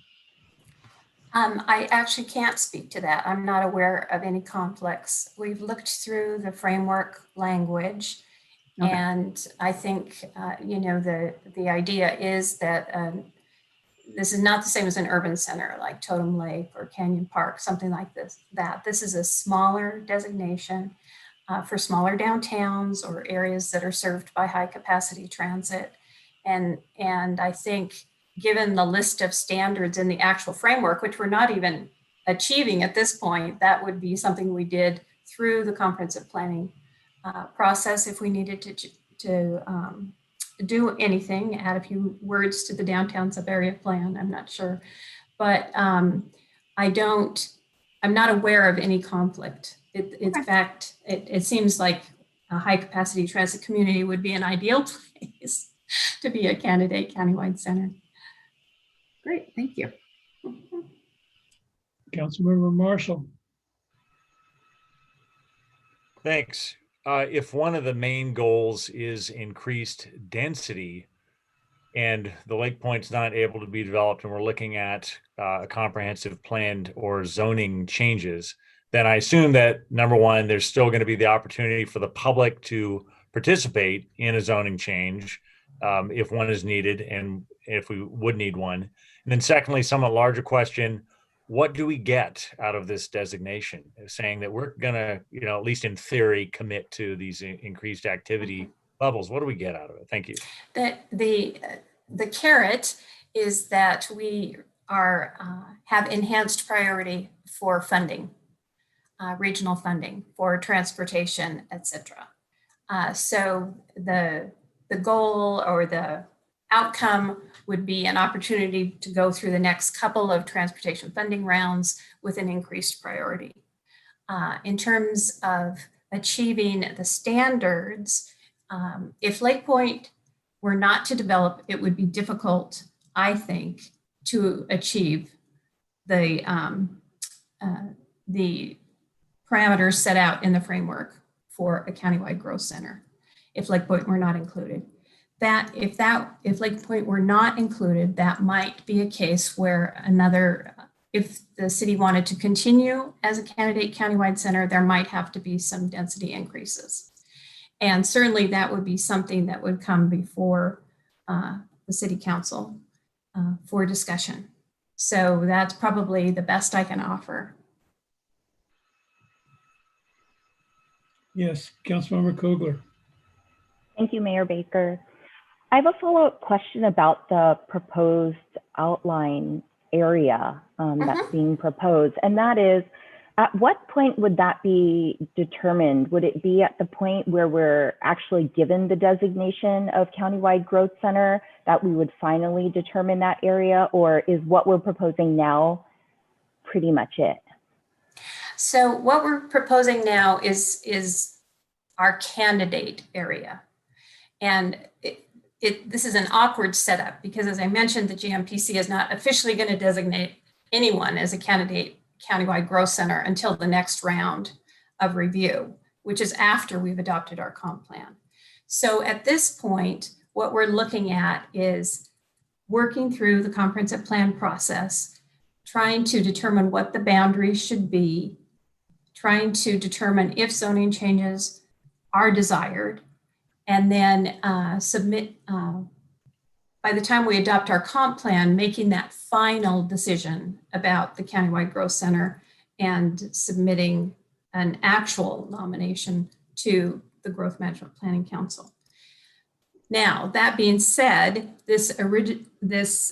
I actually can't speak to that. I'm not aware of any conflicts. We've looked through the framework language, okay. And I think, the idea is that this is not the same as an urban center like Totem Lake or Canyon Park, something like this. This is a smaller designation for smaller downtowns or areas that are served by high capacity transit. And I think, given the list of standards in the actual framework, which we're not even achieving at this point, that would be something we did through the comprehensive planning process if we needed to do anything, add a few words to the downtown sub-area plan, I'm not sure. But I'm not aware of any conflict. In fact, it seems like a high capacity transit community would be an ideal place to be a candidate countywide center. Great, thank you. Councilmember Marshall. Thanks. If one of the main goals is increased density and the Lake Point's not able to be developed and we're looking at a comprehensive plan or zoning changes, then I assume that number one, there's still going to be the opportunity for the public to participate in a zoning change if one is needed and if we would need one. And then secondly, somewhat larger question, what do we get out of this designation? Saying that we're gonna, at least in theory, commit to these increased activity levels. What do we get out of it? Thank you. The carrot is that we have enhanced priority for funding, regional funding for transportation, etc. So the goal or the outcome would be an opportunity to go through the next couple of transportation funding rounds with an increased priority. In terms of achieving the standards, if Lake Point were not to develop, it would be difficult, I think, to achieve the parameters set out in the framework for a countywide growth center, if Lake Point were not included. If Lake Point were not included, that might be a case where if the city wanted to continue as a candidate countywide center, there might have to be some density increases. And certainly that would be something that would come before the city council for discussion. So that's probably the best I can offer. Yes, Councilmember Kugler. Thank you, Mayor Baker. I have a follow-up question about the proposed outline area that's being proposed, and that is, at what point would that be determined? Would it be at the point where we're actually given the designation of countywide growth center that we would finally determine that area, or is what we're proposing now pretty much it? So what we're proposing now is our candidate area. And this is an awkward setup because, as I mentioned, the GMPC is not officially going to designate anyone as a candidate countywide growth center until the next round of review, which is after we've adopted our comp plan. So at this point, what we're looking at is working through the comprehensive plan process, trying to determine what the boundaries should be, trying to determine if zoning changes are desired, and then submit, by the time we adopt our comp plan, making that final decision about the countywide growth center and submitting an actual nomination to the Growth Management Planning Council. Now, that being said, this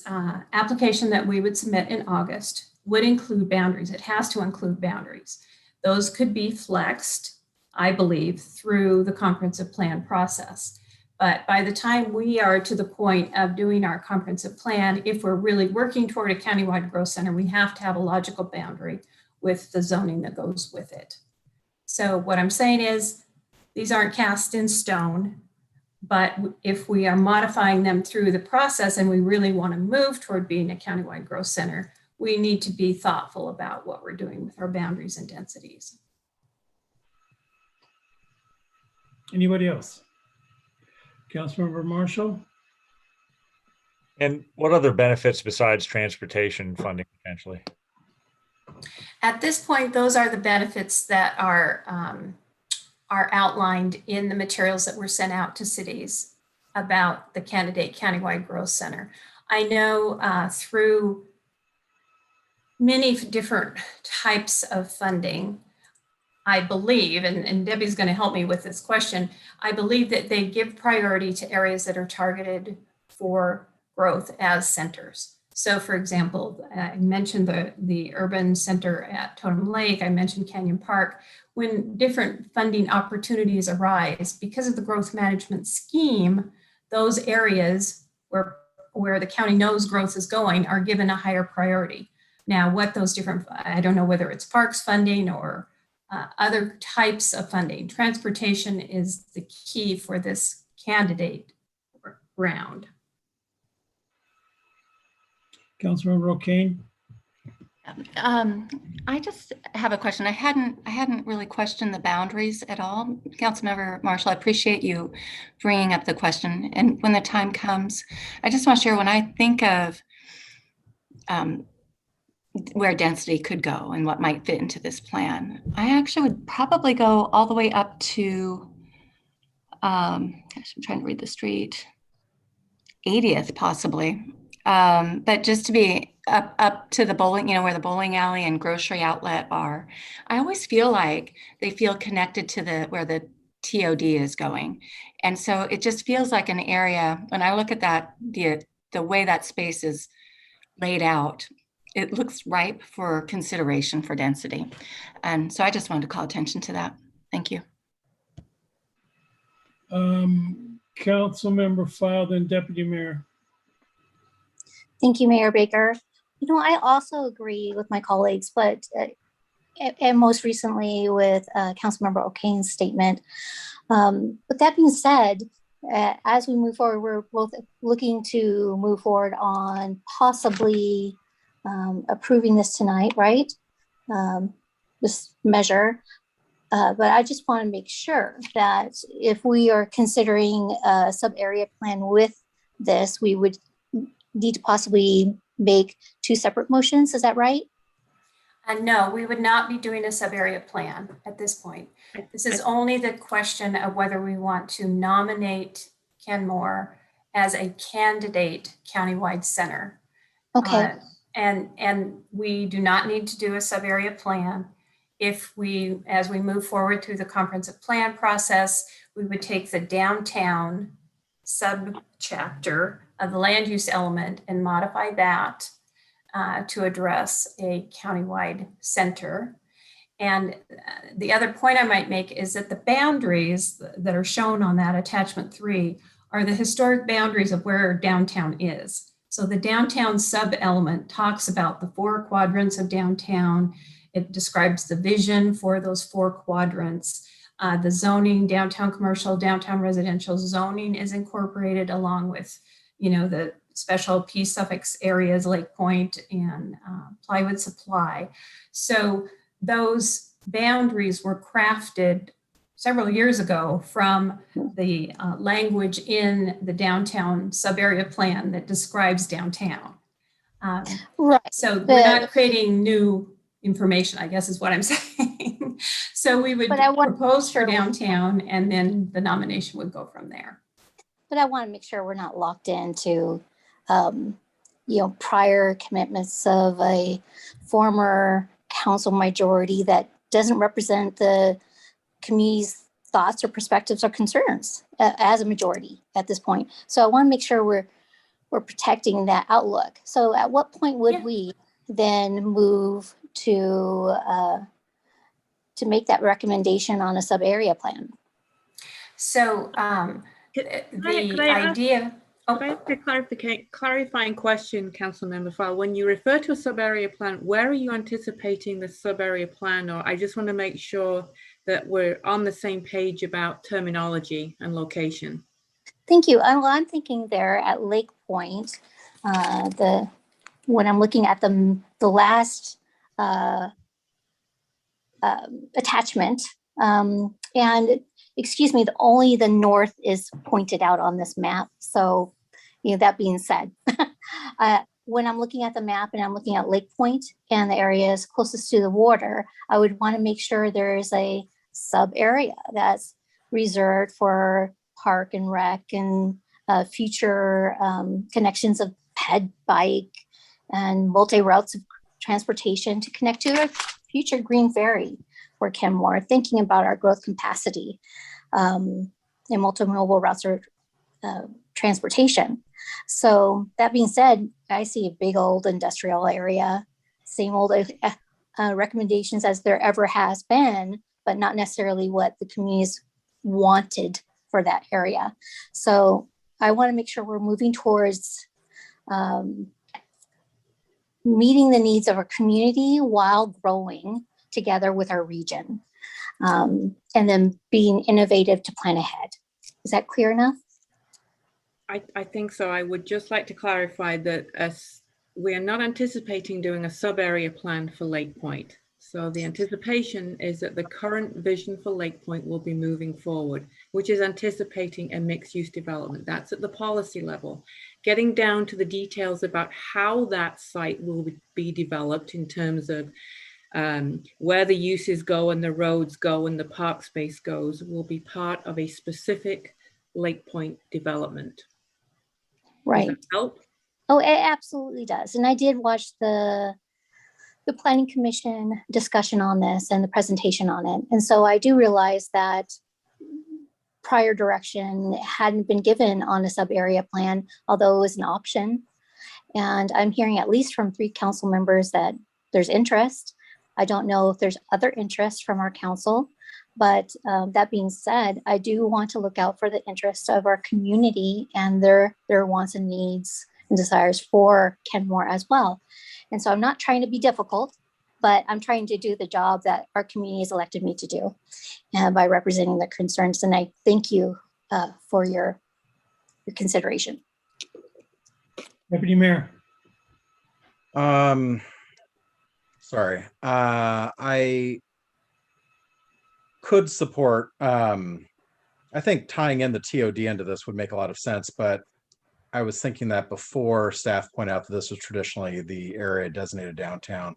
application that we would submit in August would include boundaries. It has to include boundaries. Those could be flexed, I believe, through the comprehensive plan process. But by the time we are to the point of doing our comprehensive plan, if we're really working toward a countywide growth center, we have to have a logical boundary with the zoning that goes with it. So what I'm saying is these aren't cast in stone, but if we are modifying them through the process and we really want to move toward being a countywide growth center, we need to be thoughtful about what we're doing with our boundaries and densities. Anybody else? Councilmember Marshall? And what other benefits besides transportation funding potentially? At this point, those are the benefits that are outlined in the materials that were sent out to cities about the candidate countywide growth center. I know through many different types of funding, I believe, and Debbie's going to help me with this question, I believe that they give priority to areas that are targeted for growth as centers. So for example, I mentioned the urban center at Totem Lake, I mentioned Canyon Park. When different funding opportunities arise, because of the growth management scheme, those areas where the county knows growth is going are given a higher priority. Now, what those different, I don't know whether it's parks funding or other types of funding. Transportation is the key for this candidate round. Councilmember O'Kane. I just have a question. I hadn't really questioned the boundaries at all. Councilmember Marshall, I appreciate you bringing up the question. And when the time comes, I just want to share, when I think of where density could go and what might fit into this plan, I actually would probably go all the way up to, I'm trying to read the street, 80th possibly. But just to be up to the bowling, where the bowling alley and grocery outlet are, I always feel like they feel connected to where the TOD is going. And so it just feels like an area, when I look at that, the way that space is laid out, it looks ripe for consideration for density. And so I just wanted to call attention to that. Thank you. Councilmember File, then Deputy Mayor. Thank you, Mayor Baker. I also agree with my colleagues, but and most recently with Councilmember O'Kane's statement. But that being said, as we move forward, we're both looking to move forward on possibly approving this tonight, right? This measure. But I just want to make sure that if we are considering a sub-area plan with this, we would need to possibly make two separate motions. Is that right? No, we would not be doing a sub-area plan at this point. This is only the question of whether we want to nominate Kenmore as a candidate countywide center. Okay. And we do not need to do a sub-area plan. As we move forward through the comprehensive plan process, we would take the downtown subchapter of the land use element and modify that to address a countywide center. And the other point I might make is that the boundaries that are shown on that attachment 3 are the historic boundaries of where downtown is. So the downtown sub-element talks about the 4 quadrants of downtown. It describes the vision for those 4 quadrants. The zoning, downtown commercial, downtown residential zoning is incorporated along with, the special P suffix areas, Lake Point and plywood supply. So those boundaries were crafted several years ago from the language in the downtown sub-area plan that describes downtown. Right. So we're not creating new information, I guess is what I'm saying. So we would propose for downtown and then the nomination would go from there. But I want to make sure we're not locked into, prior commitments of a former council majority that doesn't represent the community's thoughts or perspectives or concerns as a majority at this point. So I want to make sure we're protecting that outlook. So at what point would we then move to make that recommendation on a sub-area plan? So Could I ask a clarifying question, Councilmember File? When you refer to a sub-area plan, where are you anticipating the sub-area plan? Or I just want to make sure that we're on the same page about terminology and location. Thank you. I'm thinking there at Lake Point, when I'm looking at the last attachment, and excuse me, only the north is pointed out on this map. So, that being said, when I'm looking at the map and I'm looking at Lake Point and the areas closest to the water, I would want to make sure there is a sub area that's reserved for park and rec and future connections of ped bike and multi-routes of transportation to connect to a future green ferry for Kenmore, thinking about our growth capacity and multimodal routes of transportation. So that being said, I see a big old industrial area, same old recommendations as there ever has been, but not necessarily what the communities wanted for that area. So I want to make sure we're moving towards meeting the needs of our community while growing together with our region. and then being innovative to plan ahead. Is that clear enough? I think so. I would just like to clarify that we are not anticipating doing a sub-area plan for Lake Point. So the anticipation is that the current vision for Lake Point will be moving forward, which is anticipating a mixed-use development. That's at the policy level. Getting down to the details about how that site will be developed in terms of where the uses go and the roads go and the park space goes will be part of a specific Lake Point development. Right. Does that help? Oh, it absolutely does. And I did watch the Planning Commission discussion on this and the presentation on it. And so I do realize that prior direction hadn't been given on a sub-area plan, although it was an option. And I'm hearing at least from 3 council members that there's interest. I don't know if there's other interest from our council, but that being said, I do want to look out for the interest of our community and their wants and needs and desires for Kenmore as well. And so I'm not trying to be difficult, but I'm trying to do the job that our community has elected me to do by representing their concerns. And I thank you for your consideration. Deputy Mayor. Sorry, I could support, I think tying in the TOD into this would make a lot of sense, but I was thinking that before staff pointed out that this was traditionally the area designated downtown,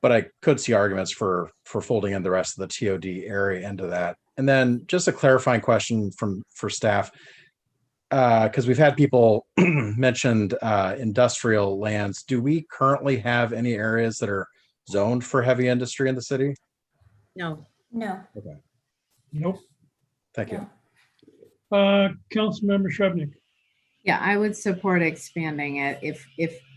but I could see arguments for folding in the rest of the TOD area into that. And then just a clarifying question for staff, because we've had people mentioned industrial lands. Do we currently have any areas that are zoned for heavy industry in the city? No. No. Okay. Nope. Thank you. Councilmember Shrubnik. Yeah, I would support expanding it if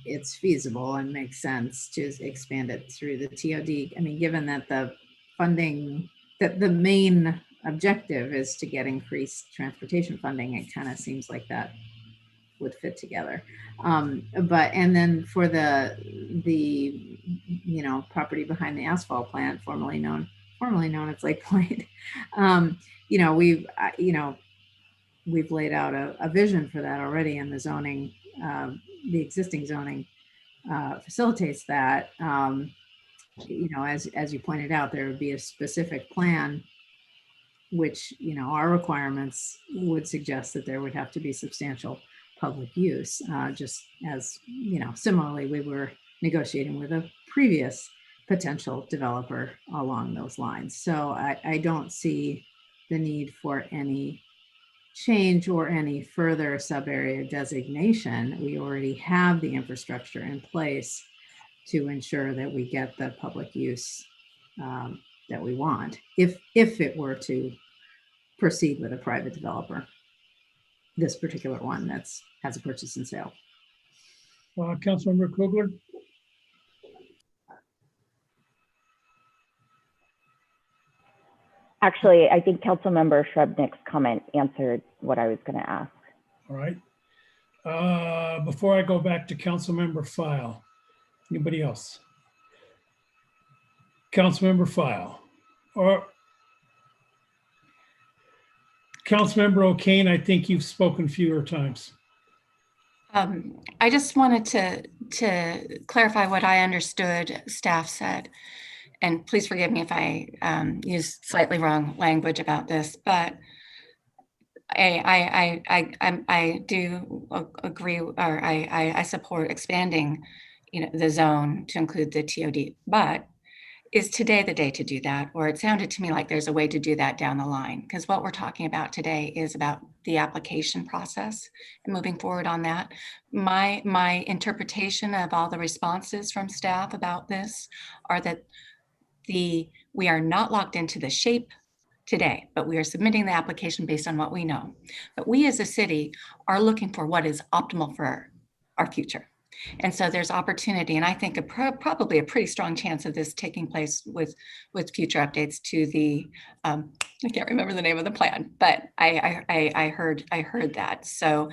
it's feasible and makes sense to expand it through the TOD. I mean, given that the funding, that the main objective is to get increased transportation funding, it kind of seems like that would fit together. And then for the property behind the asphalt plant, formerly known as Lake Point, we've laid out a vision for that already, and the zoning, the existing zoning facilitates that. As you pointed out, there would be a specific plan, which, our requirements would suggest that there would have to be substantial public use, just as, similarly, we were negotiating with a previous potential developer along those lines. So I don't see the need for any change or any further sub-area designation. We already have the infrastructure in place to ensure that we get the public use that we want, if it were to proceed with a private developer, this particular one has a purchase and sale. Councilmember Kugler. Actually, I think Councilmember Shrubnik's comment answered what I was going to ask. All right. Before I go back to Councilmember File, anybody else? Councilmember File or Councilmember O'Kane, I think you've spoken fewer times. I just wanted to clarify what I understood staff said. And please forgive me if I use slightly wrong language about this, but I do agree, or I support expanding, the zone to include the TOD. But is today the day to do that? Or it sounded to me like there's a way to do that down the line, because what we're talking about today is about the application process and moving forward on that. My interpretation of all the responses from staff about this are that we are not locked into the shape today, but we are submitting the application based on what we know. But we as a city are looking for what is optimal for our future. And so there's opportunity, and I think probably a pretty strong chance of this taking place with future updates to the, I can't remember the name of the plan, but I heard that. So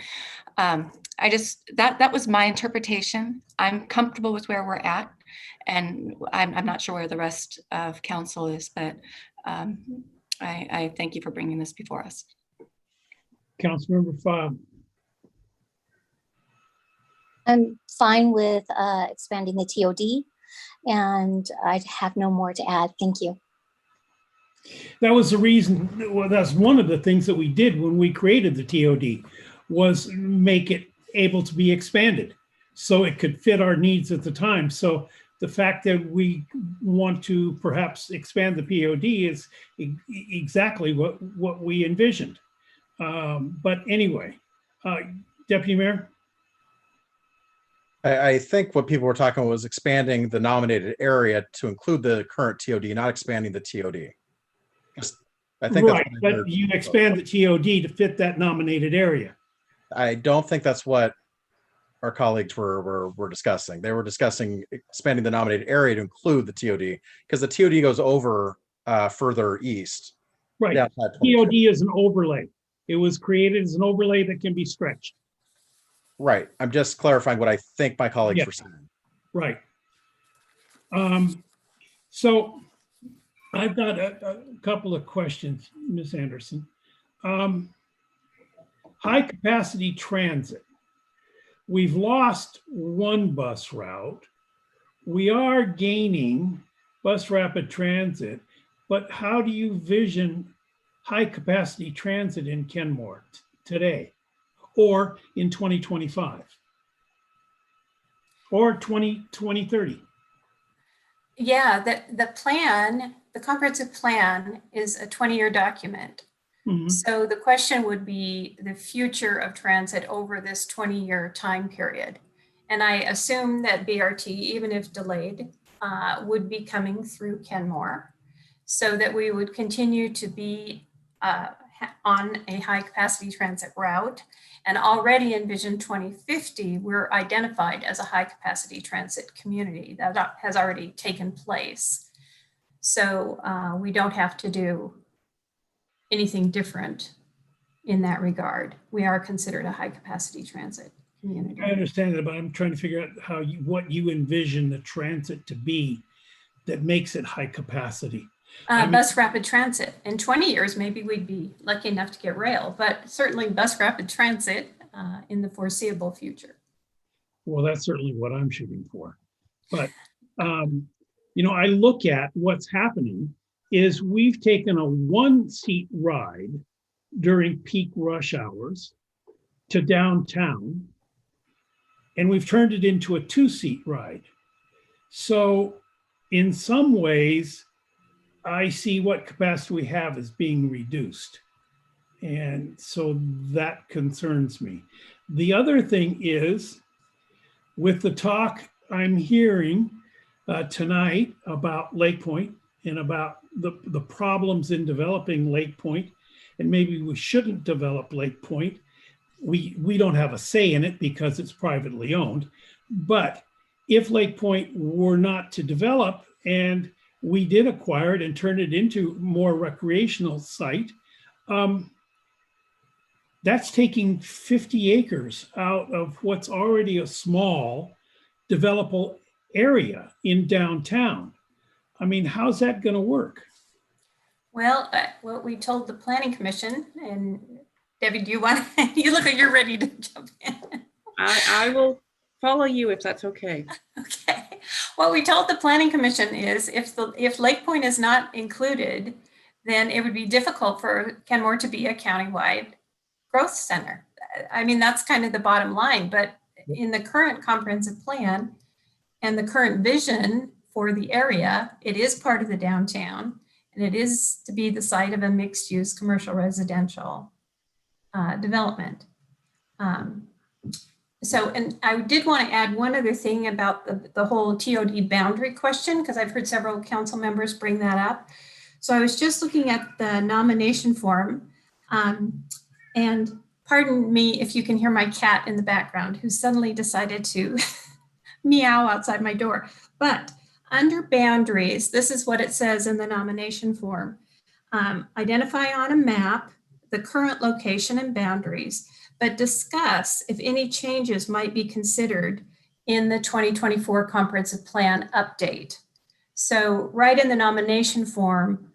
that was my interpretation. I'm comfortable with where we're at. And I'm not sure where the rest of council is, but I thank you for bringing this before us. Councilmember File. I'm fine with expanding the TOD, and I have no more to add. Thank you. That was the reason, well, that's one of the things that we did when we created the TOD, was make it able to be expanded so it could fit our needs at the time. So the fact that we want to perhaps expand the POD is exactly what we envisioned. But anyway, Deputy Mayor? I think what people were talking about was expanding the nominated area to include the current TOD, not expanding the TOD. I think right, that's but you expand the TOD to fit that nominated area. I don't think that's what our colleagues were discussing. They were discussing expanding the nominated area to include the TOD, because the TOD goes over further east. Right. TOD is an overlay. It was created as an overlay that can be stretched. Right. I'm just clarifying what I think my colleagues were saying. Right. So I've got a couple of questions, Ms. Anderson. High capacity transit. We've lost one bus route. We are gaining bus rapid transit, but how do you vision high capacity transit in Kenmore today or in 2025 or 2030? Yeah, the plan, the comprehensive plan is a 20-year document. Mm-hmm. So the question would be the future of transit over this 20-year time period. And I assume that BRT, even if delayed, would be coming through Kenmore, so that we would continue to be on a high capacity transit route. And already in Vision 2050, we're identified as a high capacity transit community. That has already taken place. So we don't have to do anything different in that regard. We are considered a high capacity transit community. I understand that, but I'm trying to figure out what you envision the transit to be that makes it high capacity. Bus rapid transit. In 20 years, maybe we'd be lucky enough to get rail, but certainly bus rapid transit in the foreseeable future. Well, that's certainly what I'm shooting for. But, you know, I look at what's happening is we've taken a one-seat ride during peak rush hours to downtown, and we've turned it into a two-seat ride. So in some ways, I see what capacity we have as being reduced. And so that concerns me. The other thing is, with the talk I'm hearing tonight about Lake Point and about the problems in developing Lake Point, and maybe we shouldn't develop Lake Point. We don't have a say in it because it's privately owned. But if Lake Point were not to develop and we did acquire it and turn it into more recreational site, that's taking 50 acres out of what's already a small developable area in downtown. I mean, how's that going to work? Well, what we told the Planning Commission, and Debbie, do you want to, you look like you're ready to jump in. I will follow you if that's okay. Okay. What we told the Planning Commission is if Lake Point is not included, then it would be difficult for Kenmore to be a countywide growth center. I mean, that's kind of the bottom line, but in the current comprehensive plan and the current vision for the area, it is part of the downtown, and it is to be the site of a mixed-use commercial residential development. So, and I did want to add one other thing about the whole TOD boundary question, because I've heard several council members bring that up. So I was just looking at the nomination form, and pardon me if you can hear my cat in the background who suddenly decided to meow outside my door. But under boundaries, this is what it says in the nomination form. Identify on a map the current location and boundaries, but discuss if any changes might be considered in the 2024 comprehensive plan update. So right in the nomination form,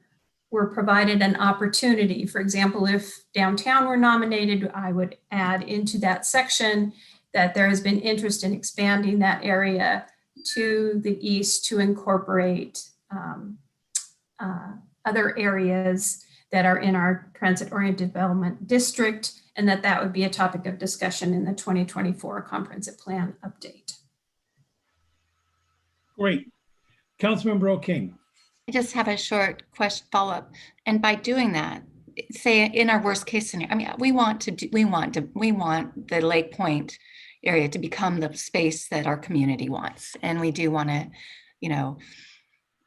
were provided an opportunity. For example, if downtown were nominated, I would add into that section that there has been interest in expanding that area to the east to incorporate other areas that are in our transit-oriented development district, and that would be a topic of discussion in the 2024 comprehensive plan update. Great. Councilmember O'King. I just have a short question follow-up. And by doing that, say in our worst case scenario, I mean, we want the Lake Point area to become the space that our community wants. And we do want to, you know,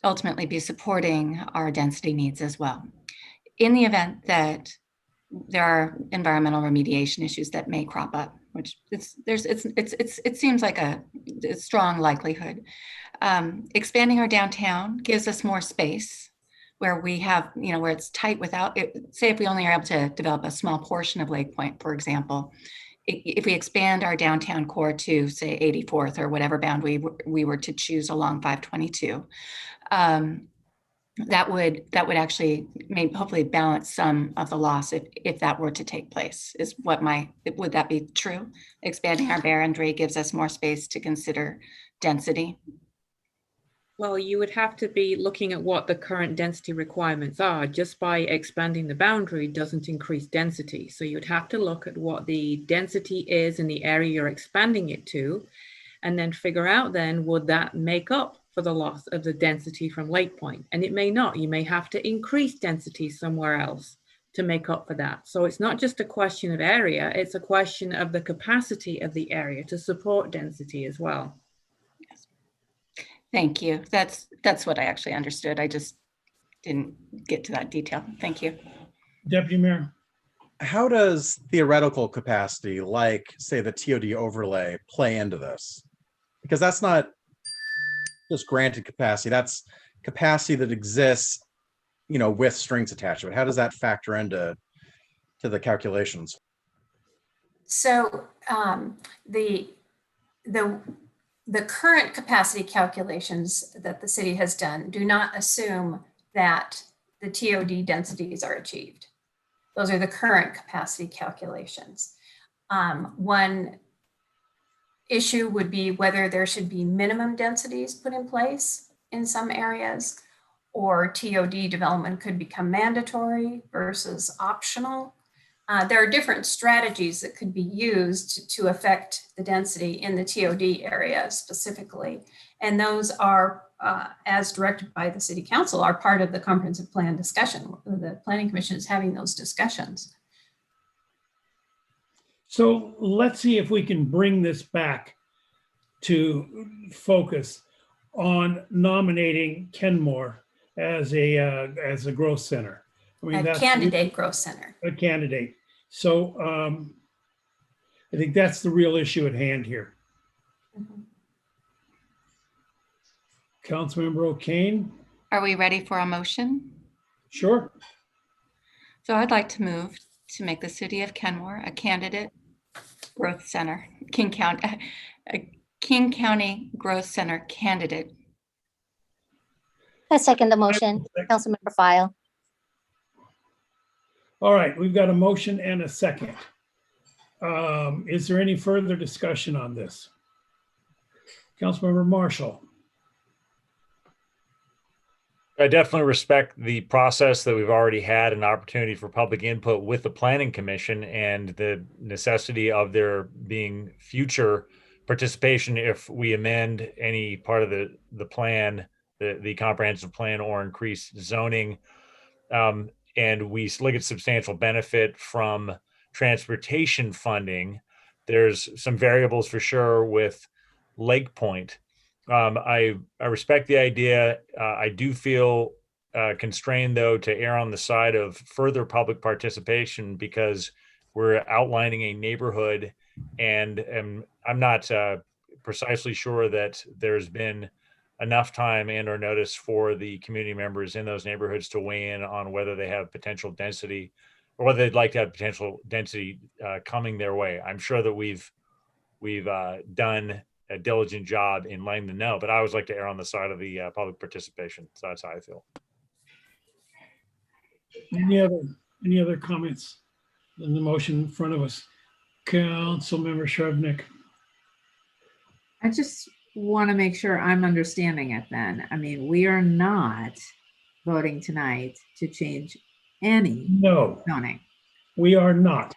ultimately be supporting our density needs as well. In the event that there are environmental remediation issues that may crop up, which it seems like a strong likelihood. Expanding our downtown gives us more space where we have, you know, where it's tight without it. Say if we only are able to develop a small portion of Lake Point, for example, if we expand our downtown core to say 84th or whatever boundary we were to choose along 522, that would actually maybe hopefully balance some of the loss if that were to take place. Would that be true? Expanding our boundary gives us more space to consider density. Well, you would have to be looking at what the current density requirements are. Just by expanding the boundary doesn't increase density. So you'd have to look at what the density is in the area you're expanding it to, and then figure out then, would that make up for the loss of the density from Lake Point? And it may not. You may have to increase density somewhere else to make up for that. So it's not just a question of area, it's a question of the capacity of the area to support density as well. Yes. Thank you. That's what I actually understood. I just didn't get to that detail. Thank you. Deputy Mayor. How does theoretical capacity, like say the TOD overlay, play into this? Because that's not just granted capacity, that's capacity that exists, you know, with strings attached to it. How does that factor into the calculations? So the current capacity calculations that the city has done do not assume that the TOD densities are achieved. Those are the current capacity calculations. One issue would be whether there should be minimum densities put in place in some areas, or TOD development could become mandatory versus optional. There are different strategies that could be used to affect the density in the TOD area specifically. And those are, as directed by the City Council, are part of the comprehensive plan discussion. The Planning Commission is having those discussions. So let's see if we can bring this back to focus on nominating Kenmore as a growth center. I mean, A candidate growth center. A candidate. So I think that's the real issue at hand here. Mm-hmm. Councilmember O'Kane. Are we ready for a motion? Sure. So I'd like to move to make the city of Kenmore a candidate growth center, King County Growth Center candidate. I second the motion, Councilmember File. All right, we've got a motion and a second. Is there any further discussion on this? Councilmember Marshall. I definitely respect the process that we've already had an opportunity for public input with the Planning Commission and the necessity of there being future participation if we amend any part of the plan, the comprehensive plan, or increase zoning. And we look at substantial benefit from transportation funding. There's some variables for sure with Lake Point. I respect the idea. I do feel constrained, though, to err on the side of further public participation because we're outlining a neighborhood, and I'm not precisely sure that there's been enough time and or notice for the community members in those neighborhoods to weigh in on whether they have potential density or whether they'd like to have potential density coming their way. I'm sure that we've done a diligent job in letting them know, but I always like to err on the side of the public participation. So that's how I feel. Any other comments on the motion in front of us? Councilmember Shrevenick. I just want to make sure I'm understanding it then. I mean, we are not voting tonight to change any zoning. We are not.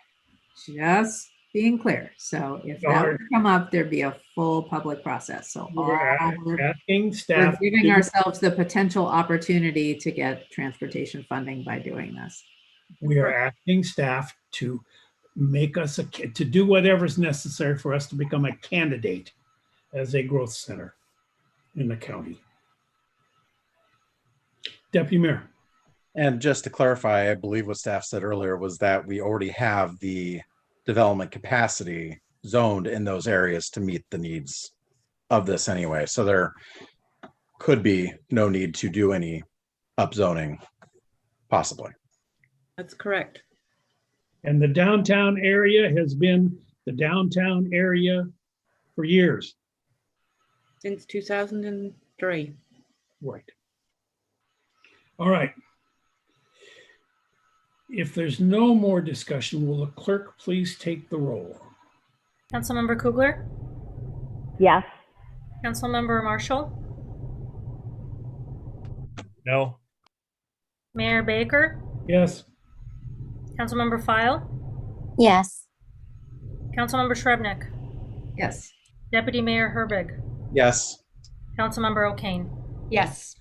Just being clear. So if that were to come up, there'd be a full public process. So We're asking staff. we're giving ourselves the potential opportunity to get transportation funding by doing this. We are asking staff to make us to do whatever is necessary for us to become a candidate as a growth center in the county. Deputy Mayor. And just to clarify, I believe what staff said earlier was that we already have the development capacity zoned in those areas to meet the needs of this anyway. So there could be no need to do any upzoning, possibly. That's correct. And the downtown area has been the downtown area for years. Since 2003. Right. All right. If there's no more discussion, will the clerk please take the roll? Councilmember Kugler? Yes. Councilmember Marshall? No. Mayor Baker? Yes. Councilmember File? Yes. Councilmember Shrevenick? Yes. Deputy Mayor Herbig? Yes. Councilmember O'Kane? Yes.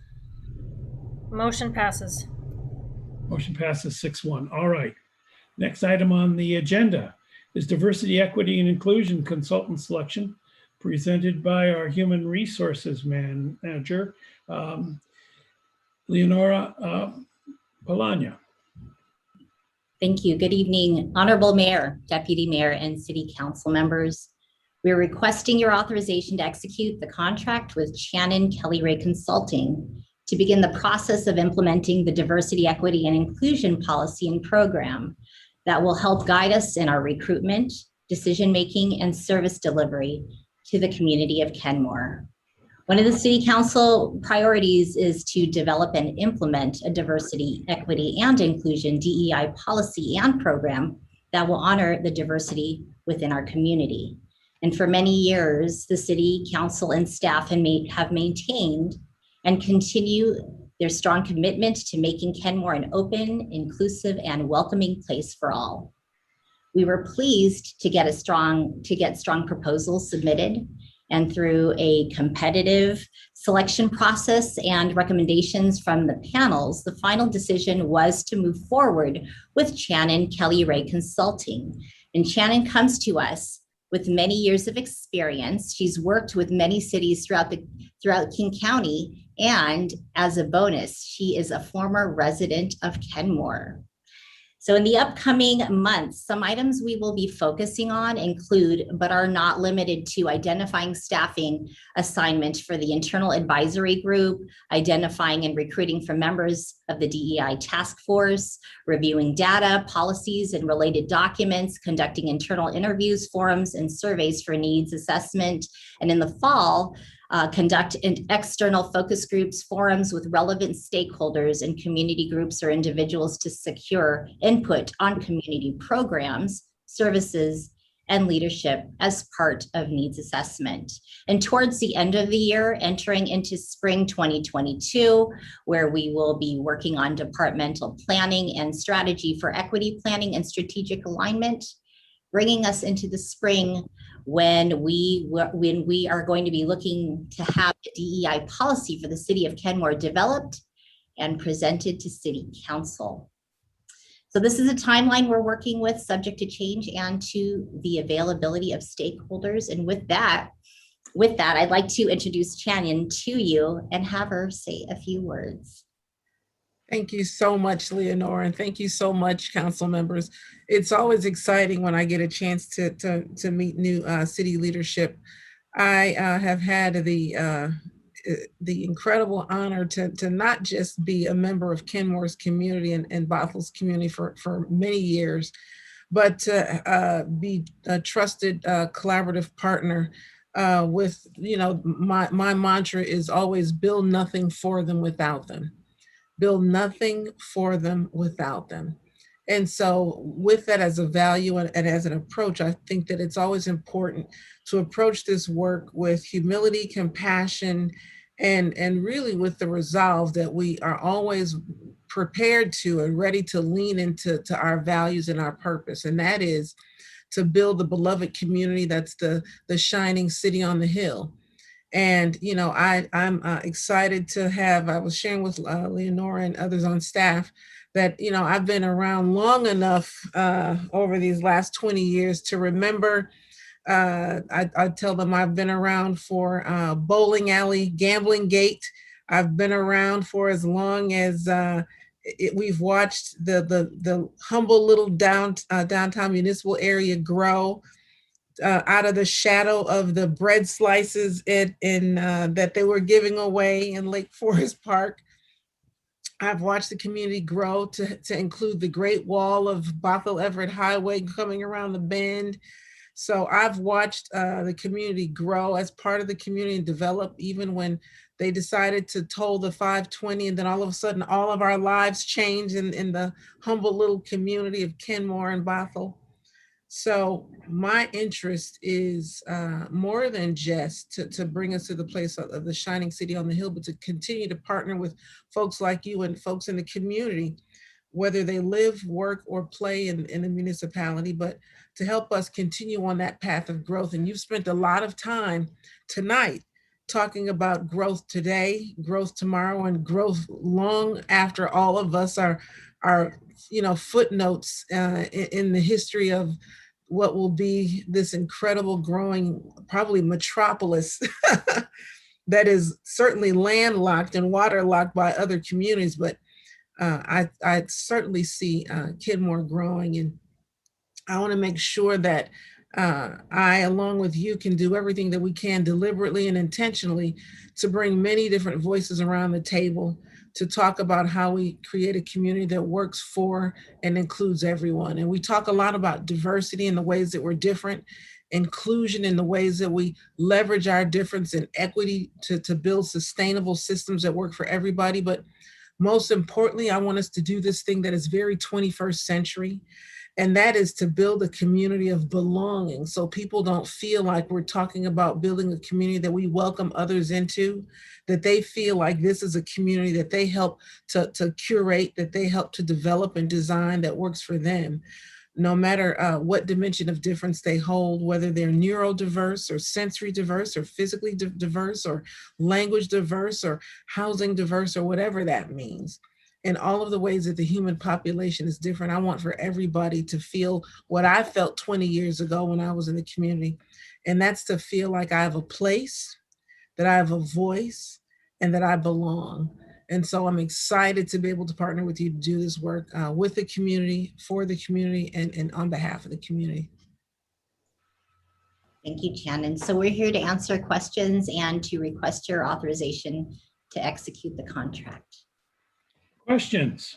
Motion passes. Motion passes 6-1. All right. Next item on the agenda is diversity, equity, and inclusion consultant selection presented by our human resources manager, Leonora Palania. Thank you. Good evening, Honorable Mayor, Deputy Mayor, and City Council members. We're requesting your authorization to execute the contract with Shannon Kelly Ray Consulting to begin the process of implementing the diversity, equity, and inclusion policy and program that will help guide us in our recruitment, decision-making, and service delivery to the community of Kenmore. One of the City Council priorities is to develop and implement a diversity, equity, and inclusion DEI policy and program that will honor the diversity within our community. And for many years, the City Council and staff have maintained and continue their strong commitment to making Kenmore an open, inclusive, and welcoming place for all. We were pleased to get strong proposals submitted, and through a competitive selection process and recommendations from the panels, the final decision was to move forward with Shannon Kelly Ray Consulting. And Shannon comes to us with many years of experience. She's worked with many cities throughout King County, and as a bonus, she is a former resident of Kenmore. So in the upcoming months, some items we will be focusing on include, but are not limited to, identifying staffing assignment for the internal advisory group, identifying and recruiting for members of the DEI task force, reviewing data, policies, and related documents, conducting internal interviews, forums, and surveys for needs assessment, and in the fall, conduct external focus groups, forums with relevant stakeholders and community groups or individuals to secure input on community programs, services, and leadership as part of needs assessment. And towards the end of the year, entering into spring 2022, where we will be working on departmental planning and strategy for equity planning and strategic alignment, bringing us into the spring when we are going to be looking to have the DEI policy for the city of Kenmore developed and presented to City Council. So this is a timeline we're working with, subject to change and to the availability of stakeholders. And with that, I'd like to introduce Shannon to you and have her say a few words. Thank you so much, Leonora, and thank you so much, council members. It's always exciting when I get a chance to meet new city leadership. I have had the incredible honor to not just be a member of Kenmore's community and Bothell's community for many years, but to be a trusted collaborative partner with, my mantra is always build nothing for them without them. build nothing for them without them. And so with that as a value and as an approach, I think that it's always important to approach this work with humility, compassion, and really with the resolve that we are always prepared to and ready to lean into our values and our purpose. And that is to build the beloved community that's the shining city on the hill. And, you know, I'm excited to have, I was sharing with Leonora and others on staff that, you know, I've been around long enough over these last 20 years to remember, I tell them I've been around for bowling alley, gambling gate. I've been around for as long as we've watched the humble little downtown municipal area grow. Out of the shadow of the bread slices that they were giving away in Lake Forest Park. I've watched the community grow to include the Great Wall of Bothell Everett Highway coming around the bend. So I've watched the community grow as part of the community and develop, even when they decided to toll the 520, and then all of a sudden all of our lives changed in the humble little community of Kenmore and Bothell. So my interest is more than just to bring us to the place of the shining city on the hill, but to continue to partner with folks like you and folks in the community, whether they live, work, or play in the municipality, but to help us continue on that path of growth. And you've spent a lot of time tonight talking about growth today, growth tomorrow, and growth long after all of us are footnotes in the history of what will be this incredible growing, probably metropolis that is certainly landlocked and waterlocked by other communities. But I certainly see Kenmore growing, and I want to make sure that I, along with you, can do everything that we can deliberately and intentionally to bring many different voices around the table to talk about how we create a community that works for and includes everyone. And we talk a lot about diversity in the ways that we're different, inclusion in the ways that we leverage our difference, and equity to build sustainable systems that work for everybody. But most importantly, I want us to do this thing that is very 21st century. And that is to build a community of belonging, so people don't feel like we're talking about building a community that we welcome others into, that they feel like this is a community that they help to curate, that they help to develop and design, that works for them, no matter what dimension of difference they hold, whether they're neurodiverse or sensory diverse or physically diverse or language diverse or housing diverse or whatever that means. In all of the ways that the human population is different, I want for everybody to feel what I felt 20 years ago when I was in the community. And that's to feel like I have a place, that I have a voice, and that I belong. And so I'm excited to be able to partner with you to do this work with the community, for the community, and on behalf of the community. Thank you, Shannon. So we're here to answer questions and to request your authorization to execute the contract. Questions?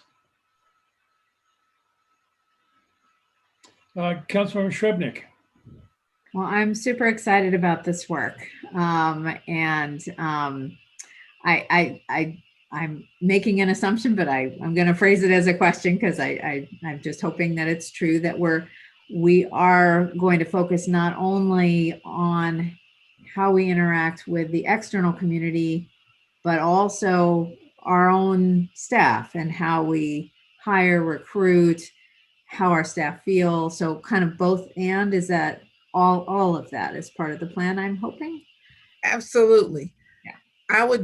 Councilmember Shrubnik. Well, I'm super excited about this work. I'm making an assumption, but I'm going to phrase it as a question, because I'm just hoping that it's true, that we are going to focus not only on how we interact with the external community, but also our own staff and how we hire, recruit, how our staff feel. So kind of both. And is that all of that is part of the plan, I'm hoping? Absolutely. Yeah.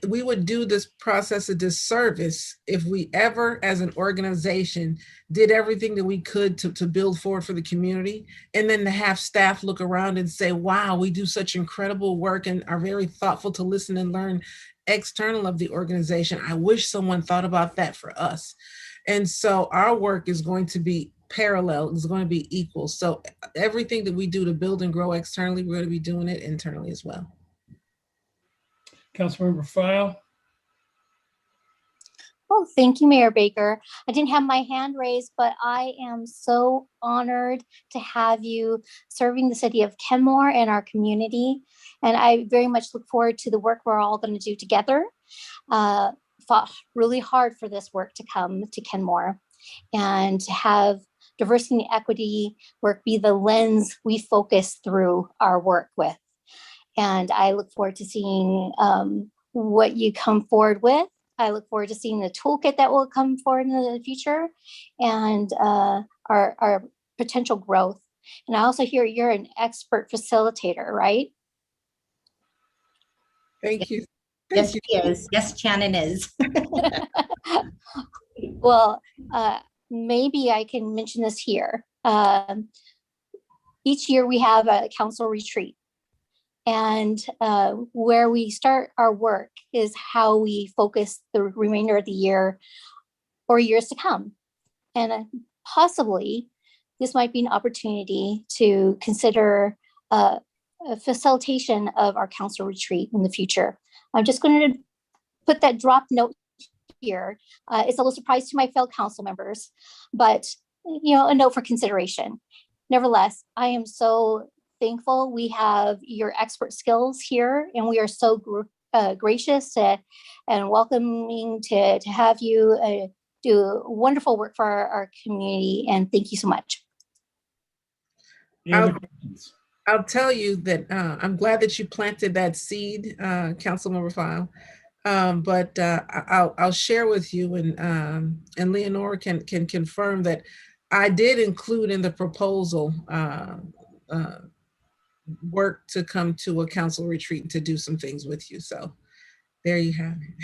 We would do this process a disservice if we ever, as an organization, did everything that we could to build forward for the community, and then to have staff look around and say, wow, we do such incredible work and are very thoughtful to listen and learn external of the organization. I wish someone thought about that for us. And so our work is going to be parallel, is going to be equal. So everything that we do to build and grow externally, we're going to be doing it internally as well. Councilmember File. Oh, thank you, Mayor Baker. I didn't have my hand raised, but I am so honored to have you serving the city of Kenmore and our community. And I very much look forward to the work we're all going to do together. fought really hard for this work to come to Kenmore and to have diversity and equity work be the lens we focus through our work with. And I look forward to seeing what you come forward with. I look forward to seeing the toolkit that will come forward in the future and our potential growth. And I also hear you're an expert facilitator, right? Thank you. Yes, she is. Yes, Shannon is. Well, maybe I can mention this here. Each year we have a council retreat. And where we start our work is how we focus the remainder of the year or years to come. And possibly this might be an opportunity to consider a facilitation of our council retreat in the future. I'm just going to put that drop note here. It's a little surprise to my fellow council members, but a note for consideration. Nevertheless, I am so thankful we have your expert skills here, and we are so gracious and welcoming to have you do wonderful work for our community. And thank you so much. I'll tell you that I'm glad that you planted that seed, Councilmember File. But I'll share with you, and Leonora can confirm that I did include in the proposal work to come to a council retreat to do some things with you. So there you have it.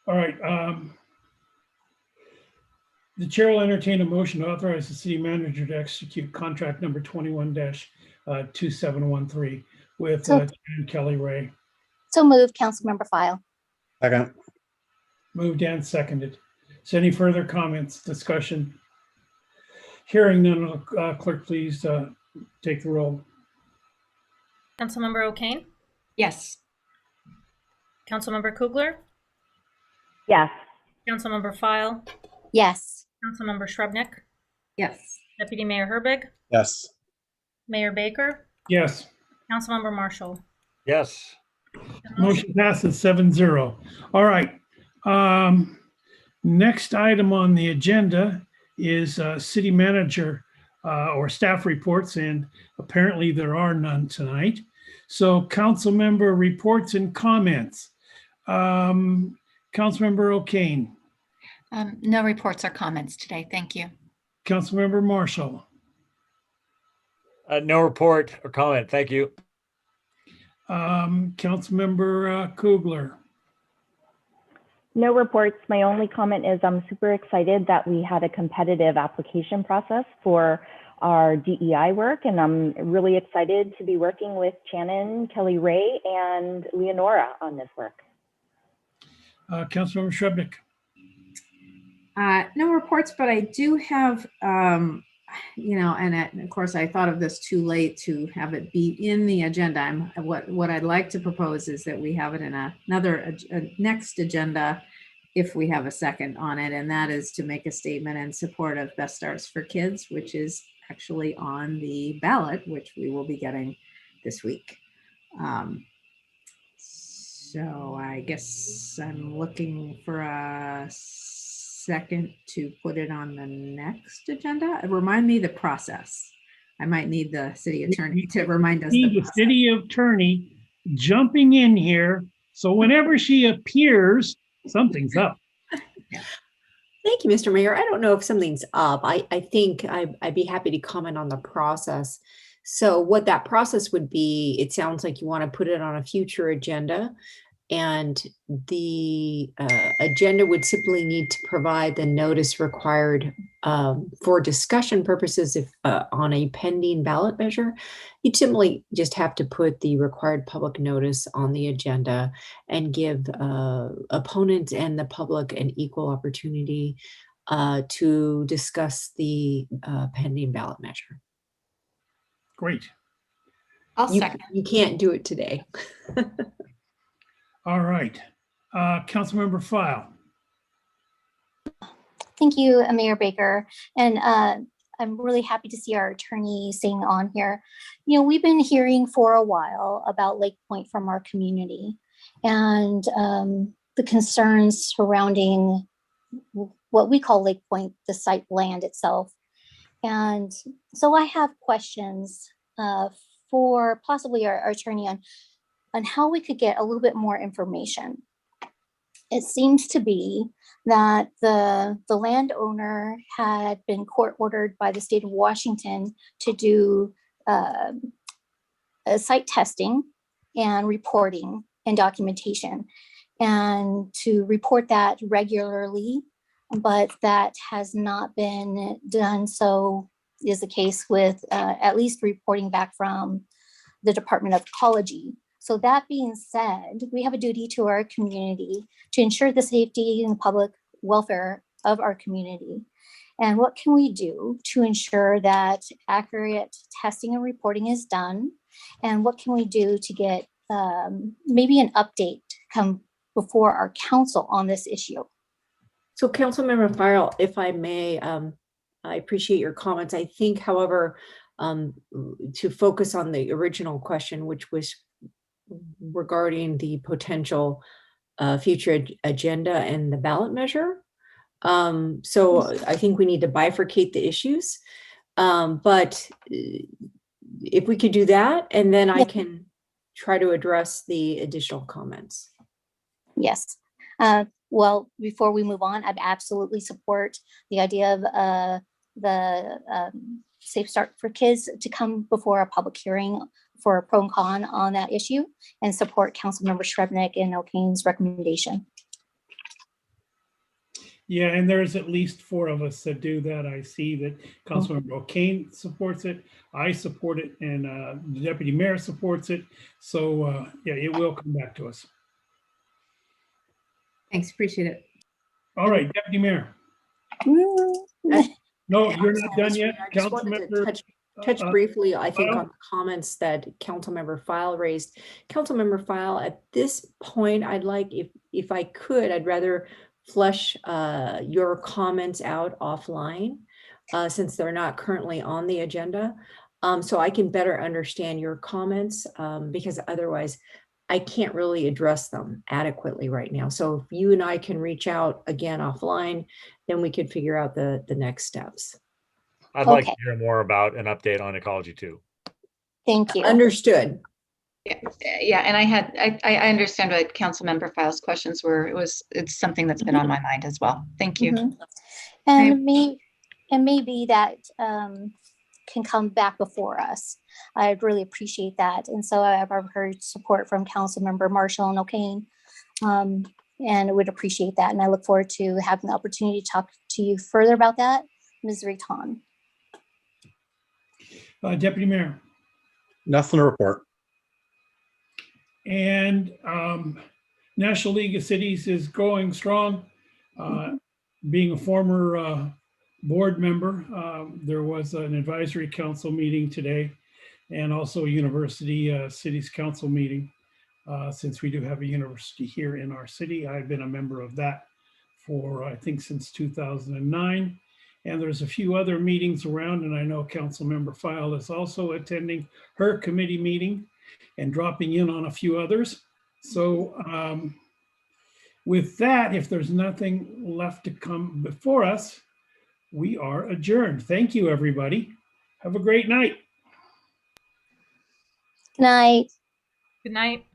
All right. The chair will entertain a motion to authorize the city manager to execute contract number 21-2713 with Kelly Ray. So moved, Councilmember File. Second. Moved and seconded. Is there any further comments, discussion? Hearing none, clerk, please take the roll. Councilmember O'Kane? Yes. Councilmember Kugler? Yes. Councilmember File? Yes. Councilmember Shrubnik? Yes. Deputy Mayor Herbig? Yes. Mayor Baker? Yes. Councilmember Marshall? Yes. Motion passes 7-0. All right. Next item on the agenda is city manager or staff reports, and apparently there are none tonight. So council member reports and comments. Councilmember O'Kane. No reports or comments today. Thank you. Councilmember Marshall. No report or comment. Thank you. Councilmember Kugler. No reports. My only comment is I'm super excited that we had a competitive application process for our DEI work, and I'm really excited to be working with Shannon, Kelly Ray, and Leonora on this work. Councilmember Shrubnik. No reports, but I do have, and of course I thought of this too late to have it be in the agenda. What I'd like to propose is that we have it in a next agenda if we have a second on it, and that is to make a statement in support of Best Starts for Kids, which is actually on the ballot, which we will be getting this week. So I guess I'm looking for a second to put it on the next agenda. Remind me the process. I might need the city attorney to remind us. The city attorney jumping in here, so whenever she appears, something's up. Thank you, Mr. Mayor. I don't know if something's up. I think I'd be happy to comment on the process. So what that process would be, it sounds like you want to put it on a future agenda, and the agenda would simply need to provide the notice required for discussion purposes if on a pending ballot measure. You'd simply just have to put the required public notice on the agenda and give opponents and the public an equal opportunity to discuss the pending ballot measure. Great. I'll second. You can't do it today. All right. Councilmember File. Thank you, Mayor Baker. And I'm really happy to see our attorney staying on here. We've been hearing for a while about Lake Point from our community. and the concerns surrounding what we call Lake Point, the site land itself. And so I have questions for possibly our attorney on how we could get a little bit more information. It seems to be that the landowner had been court ordered by the state of Washington to do site testing and reporting and documentation, and to report that regularly, but that has not been done. So is the case with at least reporting back from the Department of Ecology. So that being said, we have a duty to our community to ensure the safety and public welfare of our community. And what can we do to ensure that accurate testing and reporting is done? And what can we do to get maybe an update come before our council on this issue? So Councilmember Farrell, if I may, I appreciate your comments. I think, however, to focus on the original question, which was regarding the potential future agenda and the ballot measure. So I think we need to bifurcate the issues. But if we could do that, and then I can try to address the additional comments. Yes. Well, before we move on, I'd absolutely support the idea of the Safe Start for Kids to come before a public hearing for a pro and con on that issue, and support Councilmember Srebnick and O'Kane's recommendation. Yeah, and there's at least 4 of us that do that. I see that Councilmember O'Kane supports it, I support it, and the Deputy Mayor supports it. So yeah, it will come back to us. Thanks, appreciate it. All right, Deputy Mayor. No, you're not done yet. I just wanted to touch briefly, I think, on the comments that Councilmember File raised. Councilmember File, at this point, I'd like, if I could, I'd rather flesh your comments out offline, since they're not currently on the agenda, so I can better understand your comments, because otherwise I can't really address them adequately right now. So if you and I can reach out again offline, then we could figure out the next steps. I'd like to hear more about an update on ecology too. Thank you. Understood. Yeah, and I understand what Councilmember File's questions were. It's something that's been on my mind as well. Thank you. And maybe that can come back before us. I'd really appreciate that. And so I've heard support from Councilmember Marshall and O'Kane, and I would appreciate that. And I look forward to having the opportunity to talk to you further about that. Ms. Riton. Deputy Mayor. Nothing to report. And National League of Cities is going strong. Being a former board member, there was an advisory council meeting today, and also a university cities council meeting. Since we do have a university here in our city, I've been a member of that for, I think, since 2009. And there's a few other meetings around, and I know Councilmember File is also attending her committee meeting and dropping in on a few others. So with that, if there's nothing left to come before us, we are adjourned. Thank you, everybody. Have a great night. Good night. Good night.